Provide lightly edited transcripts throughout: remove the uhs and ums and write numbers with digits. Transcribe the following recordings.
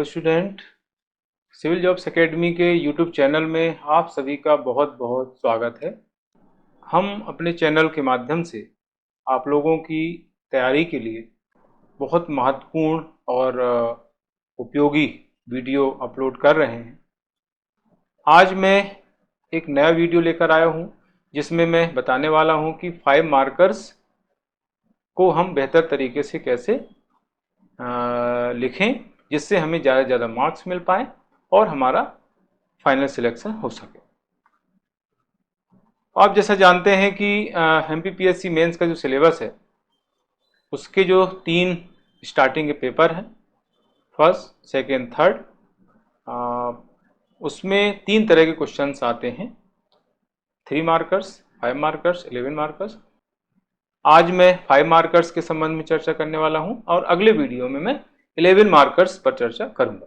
Hello student, civil jobs academy के YouTube channel में आप सभी का बहुत बहुत स्वागत है। हम अपने चैनल के माध्यम से आप लोगों की तैयारी के लिए बहुत महत्वपूर्ण और उपयोगी वीडियो अपलोड कर रहे हैं। आज मैं एक नया वीडियो लेकर आया हूं जिसमें मैं बताने वाला हूं कि 5 मार्कर्स को हम बेहतर तरीके से कैसे लिखें जिससे हमें ज़्यादा से ज़्यादा मार्क्स मिल पाए और हमारा फाइनल सिलेक्शन हो सके। आप जैसा जानते हैं कि एमपीपीएससी मेंस का जो सिलेबस है उसके जो 3 स्टार्टिंग के पेपर हैं, फर्स्ट, सेकेंड, थर्ड, उसमें 3 तरह के क्वेश्चंस आते हैं, 3 मार्कर्स, 5 मार्कर्स, 11 मार्कर्स। आज मैं 5 मार्कर्स के संबंध में चर्चा करने वाला हूं और अगले वीडियो में मैं 11 मार्कर्स पर चर्चा करूंगा।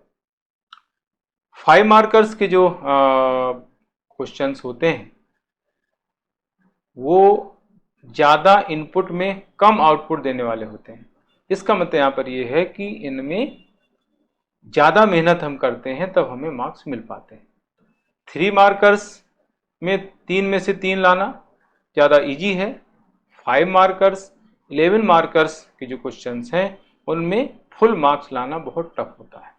5 मार्कर्स के जो क्वेश्चंस होते हैं वो ज़्यादा इनपुट में कम आउटपुट देने वाले होते हैं। इसका मतलब यहाँ पर ये है कि इनमें ज़्यादा मेहनत हम करते हैं तब हमें मार्क्स मिल पाते हैं। 3 मार्कर्स में 3 में से 3 लाना ज़्यादा इजी है। 5 मार्कर्स, 11 मार्कर्स के जो क्वेश्चंस हैं उनमें फुल मार्क्स लाना बहुत टफ होता है।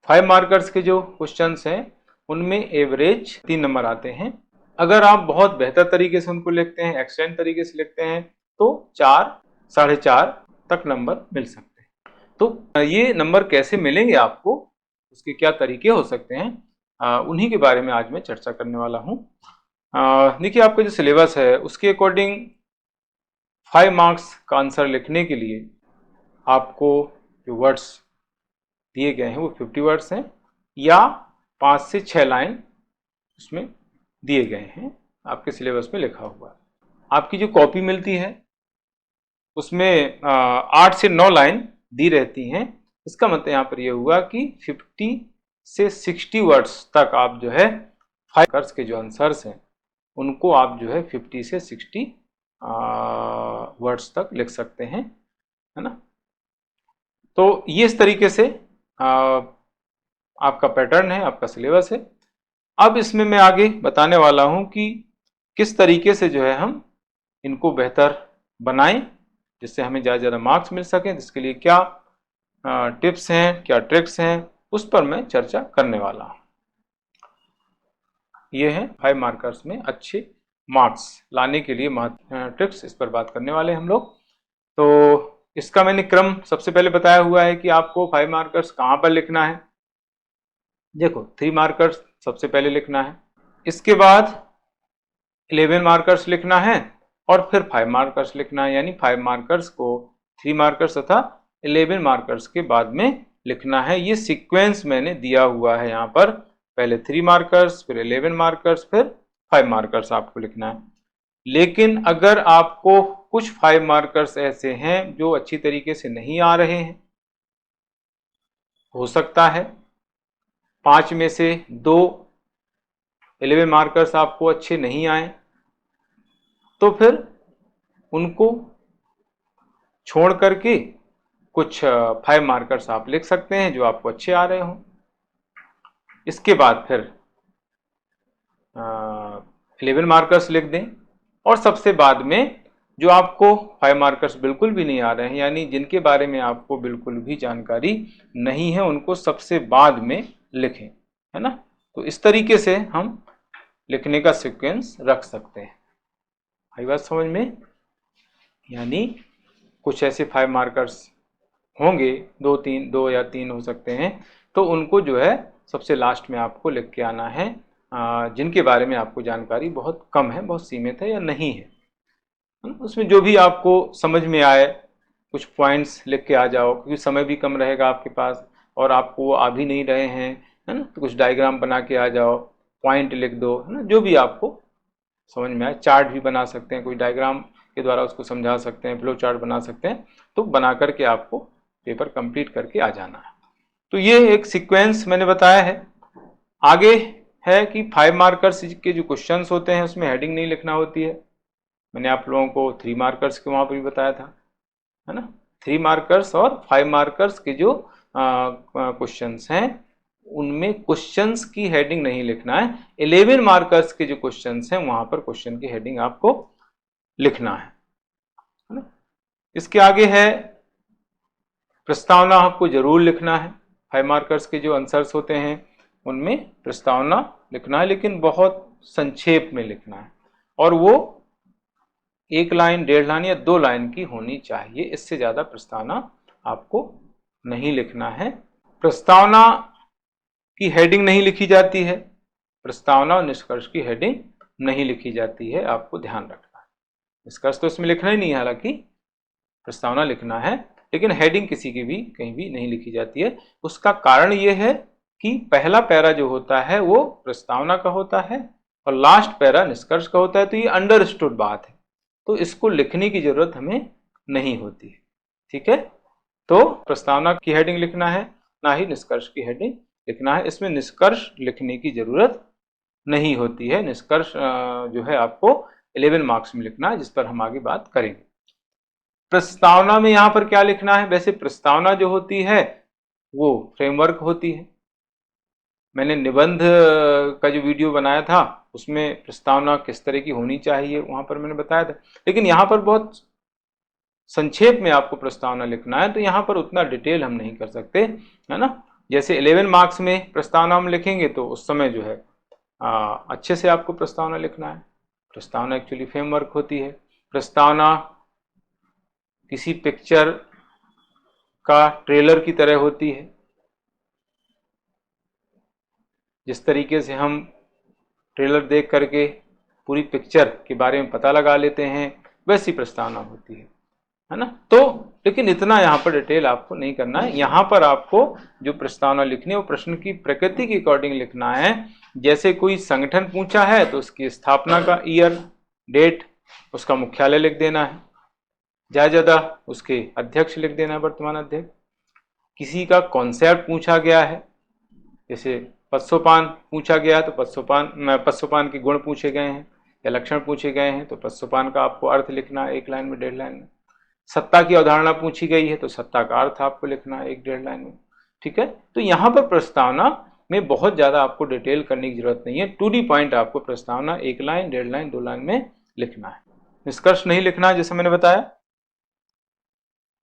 5 मार्कर्स के जो क्वेश्चंस हैं उनमें एवरेज 3 नंबर आते हैं। अगर आप बहुत बेहतर तरीके से उनको लिखते हैं, एक्सटेंड तरीके से लिखते हैं तो 4, 4.5 तक नंबर मिल सकते हैं। तो ये नंबर कैसे मिलेंगे आपको, उसके क्या तरीके हो सकते हैं, उन्हीं के बारे में आज मैं चर्चा करने वाला हूँ। देखिए, आपका जो सिलेबस है उसके अकॉर्डिंग 5 मार्क्स का आंसर लिखने के लिए आपको जो वर्ड्स दिए गए हैं वो 50 वर्ड्स हैं या 5 से 6 लाइन उसमें दिए गए हैं, आपके सिलेबस में लिखा हुआ है। आपकी जो कॉपी मिलती है उसमें 8 से 9 लाइन दी रहती हैं। इसका मतलब यहाँ पर यह हुआ कि 50 से 60 वर्ड्स तक आप जो है 5 मार्कर्स के जो आंसर्स हैं उनको आप जो है 50 से 60 वर्ड्स तक लिख सकते हैं, है ना। तो ये इस तरीके से आपका पैटर्न है, आपका सिलेबस है। अब इसमें मैं आगे बताने वाला हूं कि किस तरीके से जो है हम इनको बेहतर बनाएं जिससे हमें ज़्यादा से ज़्यादा मार्क्स मिल सकें। इसके लिए क्या टिप्स हैं, क्या ट्रिक्स हैं, उस पर मैं चर्चा करने वाला हूं। ये है 5 मार्कर्स में अच्छे मार्क्स लाने के लिए ट्रिक्स, इस पर बात करने वाले हम लोग। तो इसका मैंने क्रम सबसे पहले बताया हुआ है कि आपको 5 मार्कर्स कहाँ पर लिखना है। देखो, 3 मार्कर्स सबसे पहले लिखना है, इसके बाद 11 मार्कर्स लिखना है और फिर 5 मार्कर्स लिखना है। यानी 5 मार्कर्स को 3 मार्कर्स तथा 11 मार्कर्स के बाद में लिखना है। ये सीक्वेंस मैंने दिया हुआ है यहाँ पर, पहले 3 मार्कर्स, फिर 11 मार्कर्स, फिर 5 मार्कर्स आपको लिखना है। लेकिन अगर आपको कुछ 5 मार्कर्स ऐसे हैं जो अच्छी तरीके से नहीं आ रहे हैं, हो सकता है 5 में से 2 11 मार्कर्स आपको अच्छे नहीं आए, तो फिर उनको छोड़ करके कुछ 5 मार्कर्स आप लिख सकते हैं जो आपको अच्छे आ रहे हों। इसके बाद फिर 11 मार्कर्स लिख दें और सबसे बाद में जो आपको 5 मार्कर्स बिल्कुल भी नहीं आ रहे हैं, यानी जिनके बारे में आपको बिल्कुल भी जानकारी नहीं है, उनको सबसे बाद में लिखें, है ना। तो इस तरीके से हम लिखने का सीक्वेंस रख सकते हैं। आई बात समझ में? यानी कुछ ऐसे 5 मार्कर्स होंगे, 2 या 3 हो सकते हैं, तो उनको जो है सबसे लास्ट में आपको लिख के आना है, जिनके बारे में आपको जानकारी बहुत कम है, बहुत सीमित है या नहीं है। उसमें जो भी आपको समझ में आए कुछ पॉइंट्स लिख के आ जाओ, क्योंकि समय भी कम रहेगा आपके पास और आपको वो आ भी नहीं रहे हैं, है ना। तो कुछ डायग्राम बना के आ जाओ, पॉइंट लिख दो, है ना, जो भी आपको समझ में आए। चार्ट भी बना सकते हैं, कोई डायग्राम के द्वारा उसको समझा सकते हैं, फ्लो चार्ट बना सकते हैं। तो बना करके आपको पेपर कंप्लीट करके आ जाना है। तो ये एक सीक्वेंस मैंने बताया है। आगे है कि 5 मार्कर्स के जो क्वेश्चंस होते हैं उसमें हेडिंग नहीं लिखना होती है। मैंने आप लोगों को 3 मार्कर्स के वहाँ पर भी बताया था, है ना। 3 मार्कर्स और 5 मार्कर्स के जो क्वेश्चंस हैं उनमें क्वेश्चंस की हेडिंग नहीं लिखना है। 11 मार्कर्स के जो क्वेश्चंस हैं वहां पर क्वेश्चन की हेडिंग आपको लिखना है ना। इसके आगे है प्रस्तावना, आपको जरूर लिखना है। 5 मार्कर्स के जो आंसर्स होते हैं उनमें प्रस्तावना लिखना है, लेकिन बहुत संक्षेप में लिखना है और वो 1 लाइन, 1.5 लाइन या 2 लाइन की होनी चाहिए। इससे ज्यादा प्रस्तावना आपको नहीं लिखना है। प्रस्तावना की हेडिंग नहीं लिखी जाती है, प्रस्तावना और निष्कर्ष की हेडिंग नहीं लिखी जाती है, आपको ध्यान रखना है। निष्कर्ष तो इसमें लिखना ही नहीं है, हालांकि प्रस्तावना लिखना है, लेकिन हेडिंग किसी की भी कहीं भी नहीं लिखी जाती है। उसका कारण यह है कि पहला पैरा जो होता है वो प्रस्तावना का होता है और लास्ट पैरा निष्कर्ष का होता है, तो ये अंडरस्टूड बात है, तो इसको लिखने की जरूरत हमें नहीं होती है। ठीक है, तो प्रस्तावना की हेडिंग लिखना है, ना ही निष्कर्ष की हेडिंग लिखना है। इसमें निष्कर्ष लिखने की जरूरत नहीं होती है। निष्कर्ष जो है आपको 11 मार्क्स में लिखना है, जिस पर हम आगे बात करेंगे। प्रस्तावना में यहां पर क्या लिखना है? वैसे प्रस्तावना जो होती है वो फ्रेमवर्क होती है। मैंने निबंध का जो वीडियो बनाया था उसमें प्रस्तावना किस तरह की होनी चाहिए वहां पर मैंने बताया था, लेकिन यहां पर बहुत संक्षेप में आपको प्रस्तावना लिखना है, तो यहां पर उतना डिटेल हम नहीं कर सकते, है ना। जैसे 11 मार्क्स में प्रस्तावना हम लिखेंगे तो उस समय जो है अच्छे से आपको प्रस्तावना लिखना है। प्रस्तावना एक्चुअली फ्रेमवर्क होती है। प्रस्तावना किसी पिक्चर का ट्रेलर की तरह होती है। जिस तरीके से हम ट्रेलर देख करके पूरी पिक्चर के बारे में पता लगा लेते हैं, वैसी प्रस्तावना होती है ना। तो लेकिन इतना यहाँ पर डिटेल आपको नहीं करना है। यहाँ पर आपको जो प्रस्तावना लिखनी है वो प्रश्न की प्रकृति के अकॉर्डिंग लिखना है। जैसे कोई संगठन पूछा है तो उसकी स्थापना का ईयर, डेट, उसका मुख्यालय लिख देना है, ज्यादा उसके अध्यक्ष लिख देना है, वर्तमान अध्यक्ष। किसी का कॉन्सेप्ट पूछा गया है, जैसे पत्सोपान पूछा गया तो पत्सोपान के गुण पूछे गए हैं या लक्षण पूछे गए हैं, तो पत्सोपान का आपको अर्थ लिखना है 1 लाइन में, 1.5 लाइन में। सत्ता की अवधारणा पूछी गई है तो सत्ता का अर्थ आपको लिखना है 1-1.5 लाइन में। ठीक है, तो यहाँ पर प्रस्तावना में बहुत ज्यादा आपको डिटेल करने की जरूरत नहीं है। टू दी पॉइंट आपको प्रस्तावना 1 लाइन, 1.5 लाइन, 2 लाइन में लिखना है। निष्कर्ष नहीं लिखना है, जैसे मैंने बताया।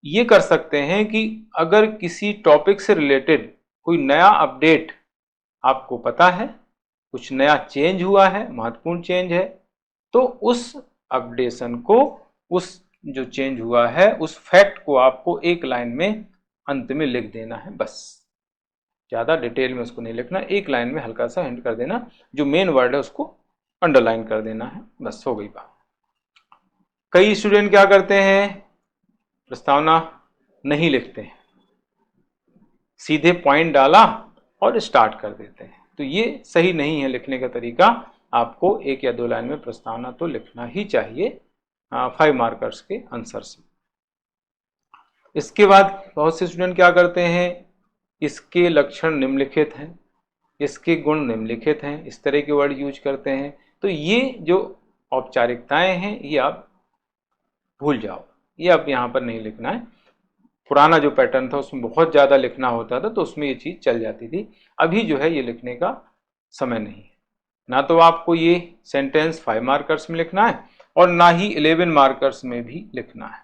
ये कर सकते हैं कि अगर किसी टॉपिक से रिलेटेड कोई नया अपडेट आपको पता है, कुछ नया चेंज हुआ है, महत्वपूर्ण चेंज है, तो उस अपडेशन को, उस जो चेंज हुआ है उस फैक्ट को आपको 1 लाइन में अंत में लिख देना है, बस। ज्यादा डिटेल में उसको नहीं लिखना, 1 लाइन में हल्का सा हिंट कर देना, जो मेन वर्ड है उसको अंडरलाइन कर देना है, बस हो गई बात। कई स्टूडेंट क्या करते हैं, प्रस्तावना नहीं लिखते हैं, सीधे पॉइंट डाला और स्टार्ट कर देते हैं, तो ये सही नहीं है लिखने का तरीका। आपको 1 या 2 लाइन में प्रस्तावना तो लिखना ही चाहिए 5 मार्कर्स के आंसर से। इसके बाद बहुत से स्टूडेंट क्या करते हैं, इसके लक्षण निम्नलिखित हैं, इसके गुण निम्नलिखित हैं, इस तरह के वर्ड यूज करते हैं। तो ये जो औपचारिकताएं हैं ये आप भूल जाओ, ये अब यहाँ पर नहीं लिखना है। पुराना जो पैटर्न था उसमें बहुत ज़्यादा लिखना होता था, तो उसमें ये चीज़ चल जाती थी। अभी जो है ये लिखने का समय नहीं है। ना तो आपको ये सेंटेंस 5 मार्कर्स में लिखना है और ना ही 11 मार्कर्स में भी लिखना है।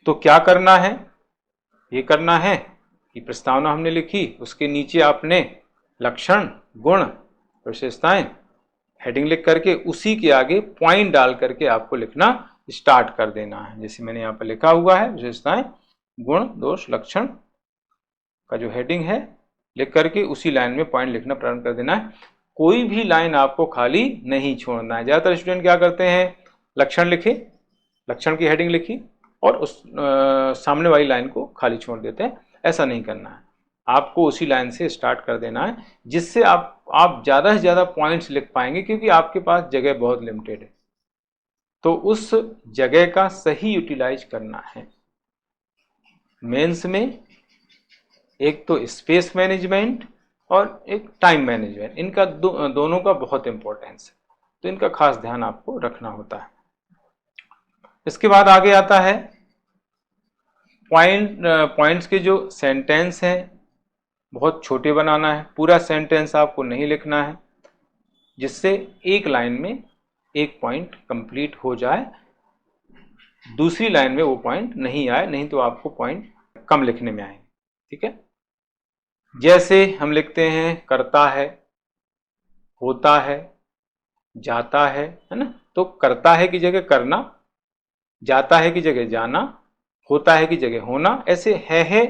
तो क्या करना है, ये करना है कि प्रस्तावना हमने लिखी, उसके नीचे आपने लक्षण, गुण, विशेषताएं, हेडिंग लिख करके उसी के आगे पॉइंट डाल करके आपको लिखना स्टार्ट कर देना है। जैसे मैंने यहाँ पर लिखा हुआ है, विशेषताएं, गुण, दोष, लक्षण का जो हेडिंग है लिख करके उसी लाइन में पॉइंट लिखना प्रारंभ कर देना है। कोई भी लाइन आपको खाली नहीं छोड़ना है। ज्यादातर स्टूडेंट क्या करते हैं, लक्षण लिखे, लक्षण की हेडिंग लिखी और उस सामने वाली लाइन को खाली छोड़ देते हैं। ऐसा नहीं करना है, आपको उसी लाइन से स्टार्ट कर देना है, जिससे आप ज्यादा से ज्यादा पॉइंट्स लिख पाएंगे, क्योंकि आपके पास जगह बहुत लिमिटेड है। तो उस जगह का सही यूटिलाइज करना है। मेंस में एक तो स्पेस मैनेजमेंट और एक टाइम मैनेजमेंट, इनका दोनों का बहुत इंपॉर्टेंस है, तो इनका खास ध्यान आपको रखना होता है। इसके बाद आगे आता है पॉइंट्स के जो सेंटेंस हैं बहुत छोटे बनाना है, पूरा सेंटेंस आपको नहीं लिखना है, जिससे एक लाइन में एक पॉइंट कंप्लीट हो जाए, दूसरी लाइन में वो पॉइंट नहीं आए, नहीं तो आपको पॉइंट कम लिखने में आएंगे। ठीक है, जैसे हम लिखते हैं करता है, होता है, जाता है ना, तो करता है की जगह करना, जाता है की जगह जाना, होता है की जगह होना, ऐसे है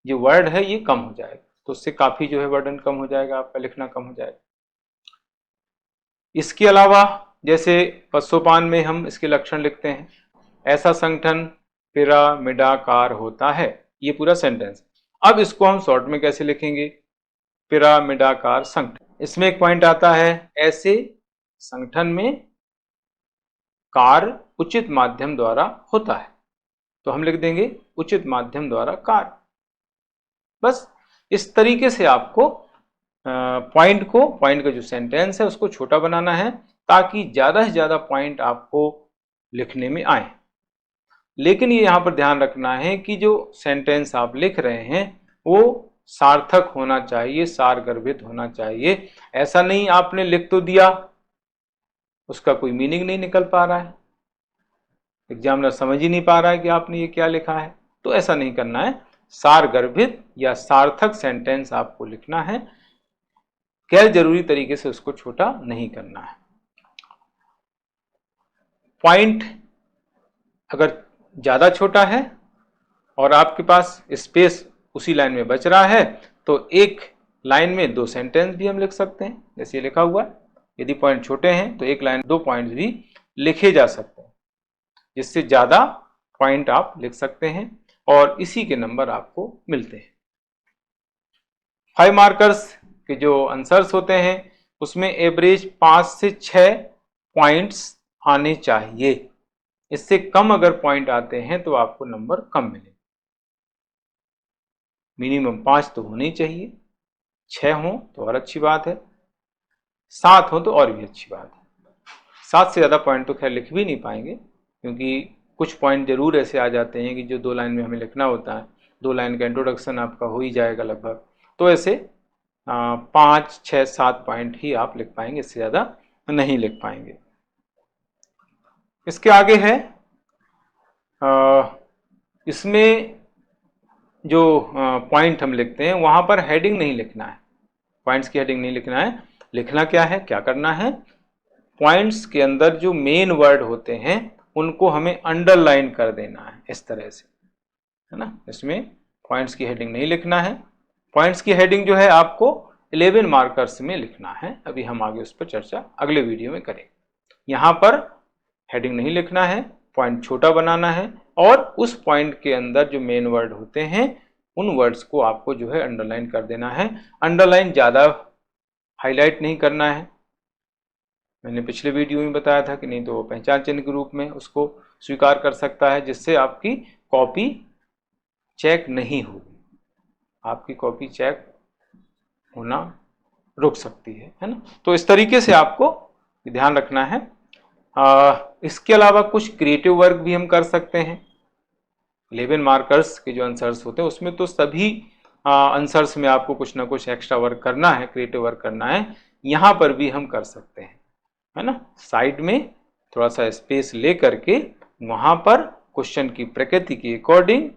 जो वर्ड है ये कम हो जाएगा, तो उससे काफी जो है वर्डन कम हो जाएगा, आपका लिखना कम हो जाएगा। इसके अलावा जैसे पशुपान में हम इसके लक्षण लिखते हैं, ऐसा संगठन पिरामिडाकार होता है, ये पूरा सेंटेंस। अब इसको हम शॉर्ट में कैसे लिखेंगे, पिरामिडाकार संगठन। इसमें एक पॉइंट आता है, ऐसे संगठन में कार्य उचित माध्यम द्वारा होता है, तो हम लिख देंगे उचित माध्यम द्वारा कार्य। बस इस तरीके से आपको पॉइंट का जो सेंटेंस है उसको छोटा बनाना है, ताकि ज्यादा से ज्यादा पॉइंट आपको लिखने में आए। लेकिन ये यहां पर ध्यान रखना है कि जो सेंटेंस आप लिख रहे हैं वो सार्थक होना चाहिए, सारगर्भित होना चाहिए। ऐसा नहीं आपने लिख तो दिया, उसका कोई मीनिंग नहीं निकल पा रहा है, एग्जामिनर समझ ही नहीं पा रहा है कि आपने ये क्या लिखा है, तो ऐसा नहीं करना है। सारगर्भित या सार्थक सेंटेंस आपको लिखना है, गैर जरूरी तरीके से उसको छोटा नहीं करना है। पॉइंट अगर ज्यादा छोटा है और आपके पास स्पेस उसी लाइन में बच रहा है, तो एक लाइन में दो सेंटेंस भी हम लिख सकते हैं, जैसे ये लिखा हुआ है। यदि पॉइंट छोटे हैं तो एक लाइन दो पॉइंट्स भी लिखे जा सकते हैं, जिससे ज्यादा पॉइंट आप लिख सकते हैं और इसी के नंबर आपको मिलते हैं। 5 मार्कर्स के जो आंसर्स होते हैं उसमें एवरेज 5 से 6 पॉइंट्स आने चाहिए, इससे कम अगर पॉइंट आते हैं तो आपको नंबर कम मिले। मिनिमम 5 तो होने ही चाहिए, 6 हो तो और अच्छी बात है, 7 हो तो और भी अच्छी बात है। 7 से ज्यादा पॉइंट तो खैर लिख भी नहीं पाएंगे, क्योंकि कुछ पॉइंट जरूर ऐसे आ जाते हैं कि जो 2 लाइन में हमें लिखना होता है, 2 लाइन का इंट्रोडक्शन आपका हो ही जाएगा लगभग, तो ऐसे 5, 6, 7 पॉइंट ही आप लिख पाएंगे, इससे ज्यादा नहीं लिख पाएंगे। इसके आगे है, इसमें जो पॉइंट हम लिखते हैं वहां पर हेडिंग नहीं लिखना है, पॉइंट्स की हेडिंग नहीं लिखना है। लिखना क्या है, क्या करना है, पॉइंट्स के अंदर जो मेन वर्ड होते हैं उनको हमें अंडरलाइन कर देना है, इस तरह से, है ना। इसमें पॉइंट्स की हेडिंग नहीं लिखना है। पॉइंट्स की हेडिंग जो है आपको 11 मार्कर्स में लिखना है, अभी हम आगे उस पर चर्चा अगले वीडियो में करेंगे। यहां पर हेडिंग नहीं लिखना है, पॉइंट छोटा बनाना है और उस पॉइंट के अंदर जो मेन वर्ड होते हैं उन वर्ड्स को आपको जो है अंडरलाइन कर देना है। अंडरलाइन ज्यादा हाईलाइट नहीं करना है, मैंने पिछले वीडियो में बताया था कि नहीं तो वो पहचान चिन्ह के रूप में उसको स्वीकार कर सकता है, जिससे आपकी कॉपी चेक नहीं होगी, आपकी कॉपी चेक होना रुक सकती है ना। तो इस तरीके से आपको ध्यान रखना है। इसके अलावा कुछ क्रिएटिव वर्क भी हम कर सकते हैं। 11 मार्कर्स के जो आंसर्स होते हैं उसमें तो सभी आंसर्स में आपको कुछ ना कुछ एक्स्ट्रा वर्क करना है, क्रिएटिव वर्क करना है, यहाँ पर भी हम कर सकते हैं, है ना। साइड में थोड़ा सा स्पेस ले करके वहां पर क्वेश्चन की प्रकृति के अकॉर्डिंग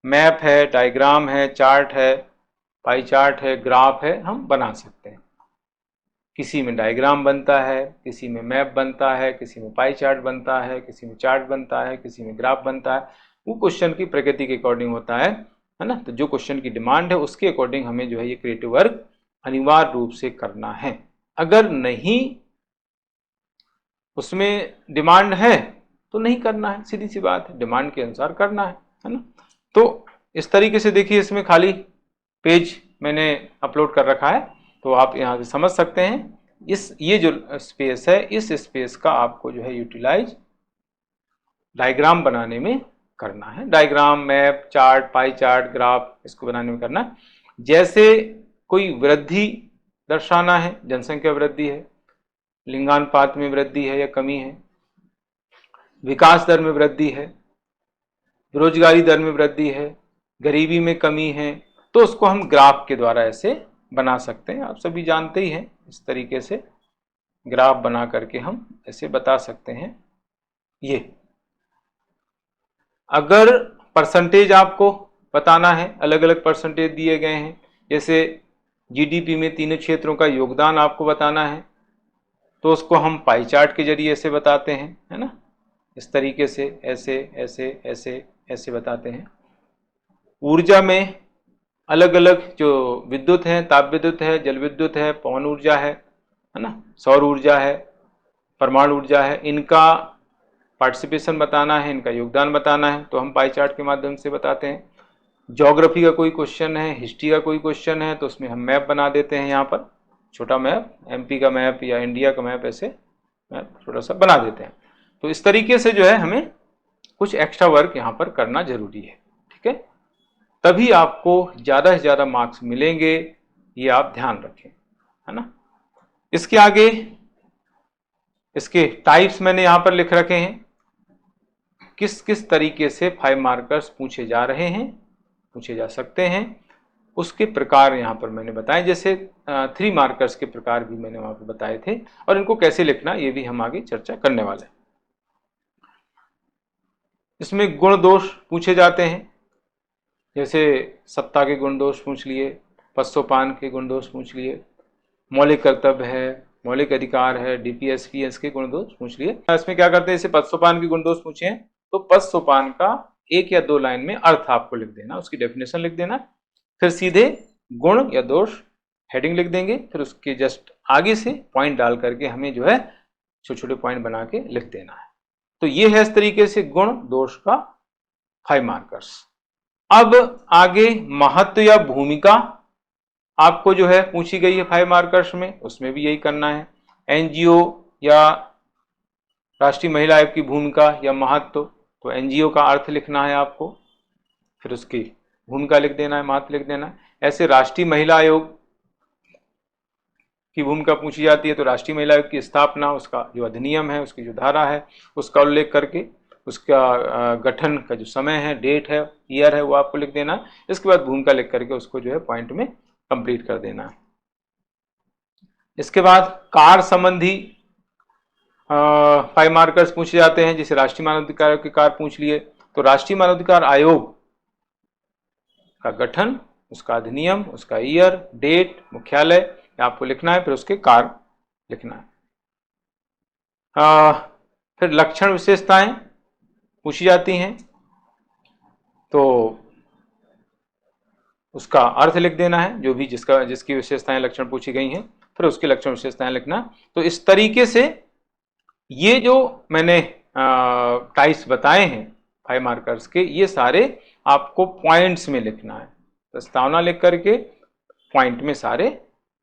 मैप है, डायग्राम है, चार्ट है, पाई चार्ट है, ग्राफ है, हम बना सकते हैं। किसी में डायग्राम बनता है, किसी में मैप बनता है, किसी में पाई चार्ट बनता है, किसी में चार्ट बनता है, किसी में ग्राफ बनता है, वो क्वेश्चन की प्रकृति के अकॉर्डिंग होता है ना। तो जो क्वेश्चन की डिमांड है उसके अकॉर्डिंग हमें जो है ये क्रिएटिव वर्क अनिवार्य रूप से करना है। अगर नहीं उसमें डिमांड है तो नहीं करना है, सीधी सी बात है, डिमांड के अनुसार करना है ना। तो इस तरीके से देखिए, इसमें खाली पेज मैंने अपलोड कर रखा है, तो आप यहाँ से समझ सकते हैं। ये जो स्पेस है, इस स्पेस का आपको जो है यूटिलाइज डायग्राम बनाने में करना है। Diagram, map, chart, pie chart, graph, इसको बनाने में करना। जैसे कोई वृद्धि दर्शाना है, जनसंख्या वृद्धि है, लिंगानुपात में वृद्धि है या कमी है, विकास दर में वृद्धि है, बेरोजगारी दर में वृद्धि है, गरीबी में कमी है, तो उसको हम ग्राफ के द्वारा ऐसे बना सकते हैं। आप सभी जानते ही हैं, इस तरीके से ग्राफ बना करके हम ऐसे बता सकते हैं। ये अगर परसेंटेज आपको बताना है, अलग अलग परसेंटेज दिए गए हैं, जैसे जीडीपी में तीनों क्षेत्रों का योगदान आपको बताना है, तो उसको हम पाई चार्ट के जरिए ऐसे बताते हैं, है ना, इस तरीके से ऐसे ऐसे ऐसे ऐसे बताते हैं। ऊर्जा में अलग अलग जो विद्युत है, ताप विद्युत है, जल विद्युत है, पवन ऊर्जा है ना, सौर ऊर्जा है, परमाणु ऊर्जा है, इनका पार्टिसिपेशन बताना है, इनका योगदान बताना है, तो हम पाई चार्ट के माध्यम से बताते हैं। ज्योग्राफी का कोई क्वेश्चन है, हिस्ट्री का कोई क्वेश्चन है, तो उसमें हम मैप बना देते हैं, यहाँ पर छोटा मैप, एमपी का मैप या इंडिया का मैप, ऐसे मैप छोटा सा बना देते हैं। तो इस तरीके से जो है हमें कुछ एक्स्ट्रा वर्क यहाँ पर करना जरूरी है, ठीक है, तभी आपको ज़्यादा से ज़्यादा मार्क्स मिलेंगे, ये आप ध्यान रखें, है ना। इसके आगे इसके टाइप्स मैंने यहाँ पर लिख रखे हैं, किस किस तरीके से 5 मार्कर्स पूछे जा रहे हैं, पूछे जा सकते हैं, उसके प्रकार यहाँ पर मैंने बताए। जैसे 3 मार्कर्स के प्रकार भी मैंने वहाँ पर बताए थे, और इनको कैसे लिखना ये भी हम आगे चर्चा करने वाले हैं। इसमें गुण दोष पूछे जाते हैं, जैसे सत्ता के गुण दोष पूछ लिए, पत्सोपान के गुण दोष पूछ लिए, मौलिक कर्तव्य है, मौलिक अधिकार है, डीपीएसपीएस के गुण दोष पूछ लिए। इसमें क्या करते हैं, जैसे पत्सोपान के गुण दोष पूछे हैं, तो पत्सोपान का 1 या 2 लाइन में अर्थ आपको लिख देना, उसकी डेफिनेशन लिख देना, फिर सीधे गुण या दोष हेडिंग लिख देंगे, फिर उसके जस्ट आगे से पॉइंट डाल करके हमें जो है छोटे छोटे पॉइंट बना के लिख देना है। तो ये है इस तरीके से गुण दोष का 5 मार्कर्स। अब आगे महत्व या भूमिका आपको जो है पूछी गई है 5 मार्कर्स में, उसमें भी यही करना है। एनजीओ या राष्ट्रीय महिला आयोग की भूमिका या महत्व, तो एनजीओ का अर्थ लिखना है आपको, फिर उसकी भूमिका लिख देना है, महत्व लिख देना है। ऐसे राष्ट्रीय महिला आयोग की भूमिका पूछी जाती है, तो राष्ट्रीय महिला आयोग की स्थापना, उसका जो अधिनियम है, उसकी जो धारा है, उसका उल्लेख करके उसका गठन का जो समय है, डेट है, ईयर है, वो आपको लिख देना है। इसके बाद भूमिका लिख करके उसको जो है पॉइंट में कंप्लीट कर देना है। इसके बाद कार्य संबंधी 5 मार्कर्स पूछे जाते हैं, जैसे राष्ट्रीय मानवाधिकार आयोग के कार्य पूछ लिए, तो राष्ट्रीय मानवाधिकार आयोग का गठन, उसका अधिनियम, उसका ईयर, डेट, मुख्यालय आपको लिखना है, फिर उसके कार्य लिखना है। फिर लक्षण विशेषताएं पूछी जाती हैं, तो उसका अर्थ लिख देना है, जो भी जिसकी विशेषताएं लक्षण पूछी गई हैं, फिर उसकी लक्षण विशेषताएं लिखना। तो इस तरीके से ये जो मैंने टाइप्स बताए हैं 5 मार्कर्स के, ये सारे आपको पॉइंट्स में लिखना है, प्रस्तावना लिख करके पॉइंट में सारे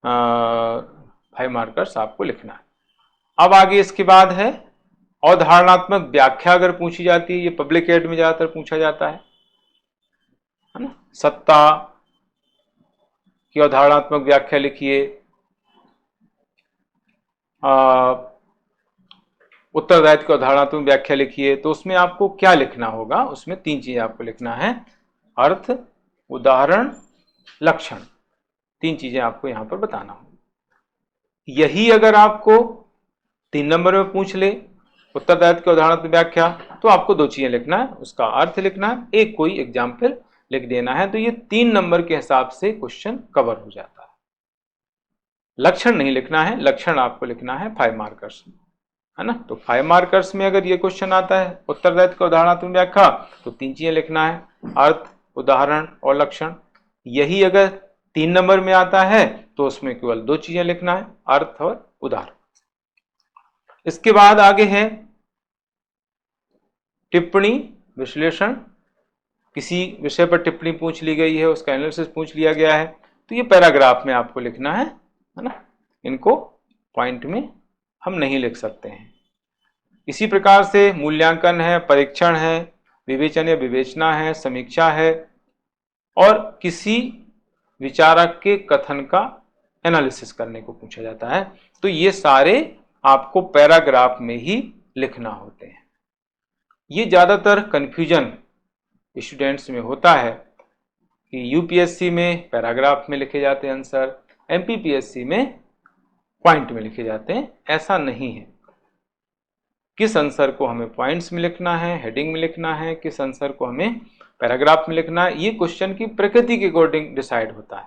5 मार्कर्स आपको लिखना है। अब आगे इसके बाद है अवधारणात्मक व्याख्या, अगर पूछी जाती है, ये पब्लिक एड में ज्यादातर पूछा जाता है ना। सत्ता की अवधारणात्मक व्याख्या लिखिए, उत्तरदायित्व की अवधारणात्मक व्याख्या लिखिए। तो उसमें आपको क्या लिखना होगा, उसमें 3 चीजें आपको लिखना है, अर्थ, उदाहरण, लक्षण, 3 चीजें आपको यहां पर बताना होगा। यही अगर आपको 3 नंबर में पूछ ले, उत्तरदायित्व की अवधारणात्मक व्याख्या, तो आपको 2 चीजें लिखना है, उसका अर्थ लिखना है, एक कोई एग्जाम्पल लिख देना है। तो ये 3 नंबर के हिसाब से क्वेश्चन कवर हो जाता है। लक्षण नहीं लिखना है, लक्षण आपको लिखना है 5 मार्कर्स में, है ना। तो 5 मार्कर्स में अगर ये क्वेश्चन आता है उत्तरदायित्व की अवधारणात्मक व्याख्या, तो 3 चीजें लिखना है, अर्थ, उदाहरण और लक्षण। यही अगर 3 नंबर में आता है, तो उसमें केवल 2 चीजें लिखना है, अर्थ और उदाहरण। इसके बाद आगे है टिप्पणी विश्लेषण, किसी विषय पर टिप्पणी पूछ ली गई है, उसका एनालिसिस पूछ लिया गया है, तो ये पैराग्राफ में आपको लिखना है ना। इनको पॉइंट में हम नहीं लिख सकते हैं। इसी प्रकार से मूल्यांकन है, परीक्षण है, विवेचन या विवेचना है, समीक्षा है, और किसी विचारक के कथन का एनालिसिस करने को पूछा जाता है। तो ये सारे आपको पैराग्राफ में ही लिखना होते हैं। ये ज्यादातर कंफ्यूजन स्टूडेंट्स में होता है कि यूपीएससी में पैराग्राफ में लिखे जाते हैं आंसर, एमपीपीएससी में पॉइंट में लिखे जाते हैं। ऐसा नहीं है। किस आंसर को हमें पॉइंट्स में लिखना है, हेडिंग में लिखना है, किस आंसर को हमें पैराग्राफ में लिखना है, ये क्वेश्चन की प्रकृति के अकॉर्डिंग डिसाइड होता है।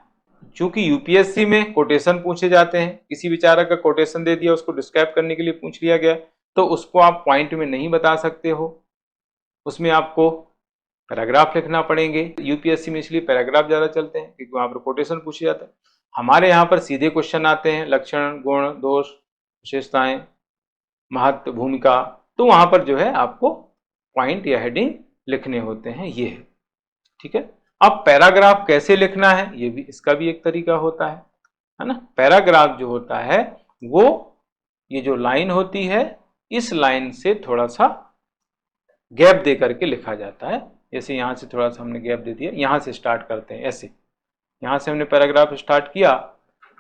चूंकि यूपीएससी में कोटेशन पूछे जाते हैं, किसी विचारक का कोटेशन दे दिया, उसको डिस्क्राइब करने के लिए पूछ लिया गया, तो उसको आप पॉइंट में नहीं बता सकते हो, उसमें आपको पैराग्राफ लिखना पड़ेंगे। यूपीएससी में इसलिए पैराग्राफ ज्यादा चलते हैं क्योंकि वहां पर कोटेशन पूछे जाते हैं। हमारे यहाँ पर सीधे क्वेश्चन आते हैं, लक्षण, गुण, दोष, विशेषताएं, महत्व, भूमिका, तो वहां पर जो है आपको पॉइंट या हेडिंग लिखने होते हैं। ये है, ठीक है। अब पैराग्राफ कैसे लिखना है, ये भी, इसका भी एक तरीका होता है ना। पैराग्राफ जो होता है वो ये जो लाइन होती है, इस लाइन से थोड़ा सा गैप दे करके लिखा जाता है। जैसे यहां से थोड़ा सा हमने गैप दे दिया, यहां से स्टार्ट करते हैं, ऐसे यहां से हमने पैराग्राफ स्टार्ट किया,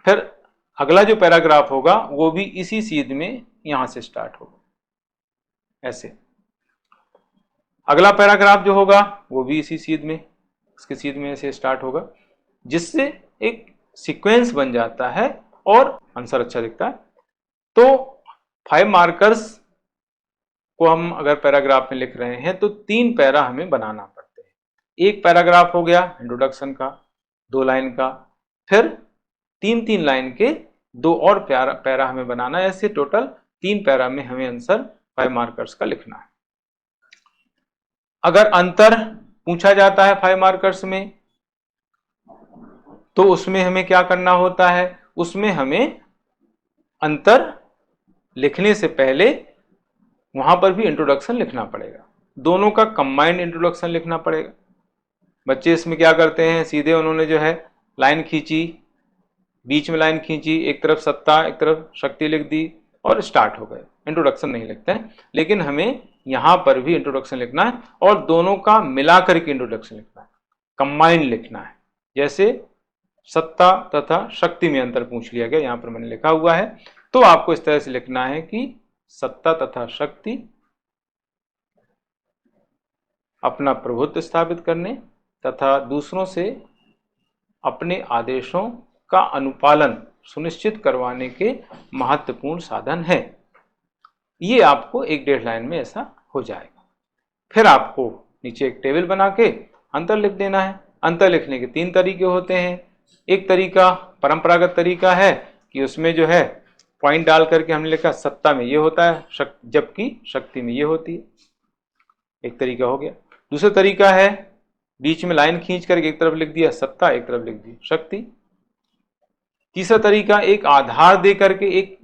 फिर अगला जो पैराग्राफ होगा वो भी इसी सीध में यहां से स्टार्ट होगा, ऐसे। अगला पैराग्राफ जो होगा वो भी इसी सीध में, इसके सीध में से स्टार्ट होगा, जिससे एक सीक्वेंस बन जाता है और आंसर अच्छा दिखता है। तो 5 मार्कर्स को हम अगर पैराग्राफ में लिख रहे हैं तो 3 पैरा हमें बनाना पड़ते हैं। एक पैराग्राफ हो गया इंट्रोडक्शन का, 2 लाइन का, फिर 3-3 लाइन के 2 और पैरा हमें बनाना है। ऐसे टोटल 3 पैरा में हमें आंसर 5 मार्कर्स का लिखना है। अगर अंतर पूछा जाता है 5 मार्कर्स में, तो उसमें हमें क्या करना होता है, उसमें हमें अंतर लिखने से पहले वहां पर भी इंट्रोडक्शन लिखना पड़ेगा, दोनों का कंबाइंड इंट्रोडक्शन लिखना पड़ेगा। बच्चे इसमें क्या करते हैं, सीधे उन्होंने जो है लाइन खींची, बीच में लाइन खींची, एक तरफ सत्ता एक तरफ शक्ति लिख दी और स्टार्ट हो गए, इंट्रोडक्शन नहीं लिखते हैं। लेकिन हमें यहां पर भी इंट्रोडक्शन लिखना है और दोनों का मिलाकर के इंट्रोडक्शन लिखना है, कंबाइंड लिखना है। जैसे सत्ता तथा शक्ति में अंतर पूछ लिया गया, यहां पर मैंने लिखा हुआ है, तो आपको इस तरह से लिखना है कि सत्ता तथा शक्ति अपना प्रभुत्व स्थापित करने तथा दूसरों से अपने आदेशों का अनुपालन सुनिश्चित करवाने के महत्वपूर्ण साधन है। ये आपको 1-1.5 लाइन में ऐसा हो जाएगा। फिर आपको नीचे एक टेबल बना के अंतर लिख देना है। अंतर लिखने के 3 तरीके होते हैं। एक तरीका परंपरागत तरीका है कि उसमें जो है पॉइंट डाल करके हमने लिखा सत्ता में ये होता है, जबकि शक्ति में ये होती है, एक तरीका हो गया। दूसरा तरीका है बीच में लाइन खींच करके एक तरफ लिख दिया सत्ता, एक तरफ लिख दी शक्ति। तीसरा तरीका एक आधार दे करके, एक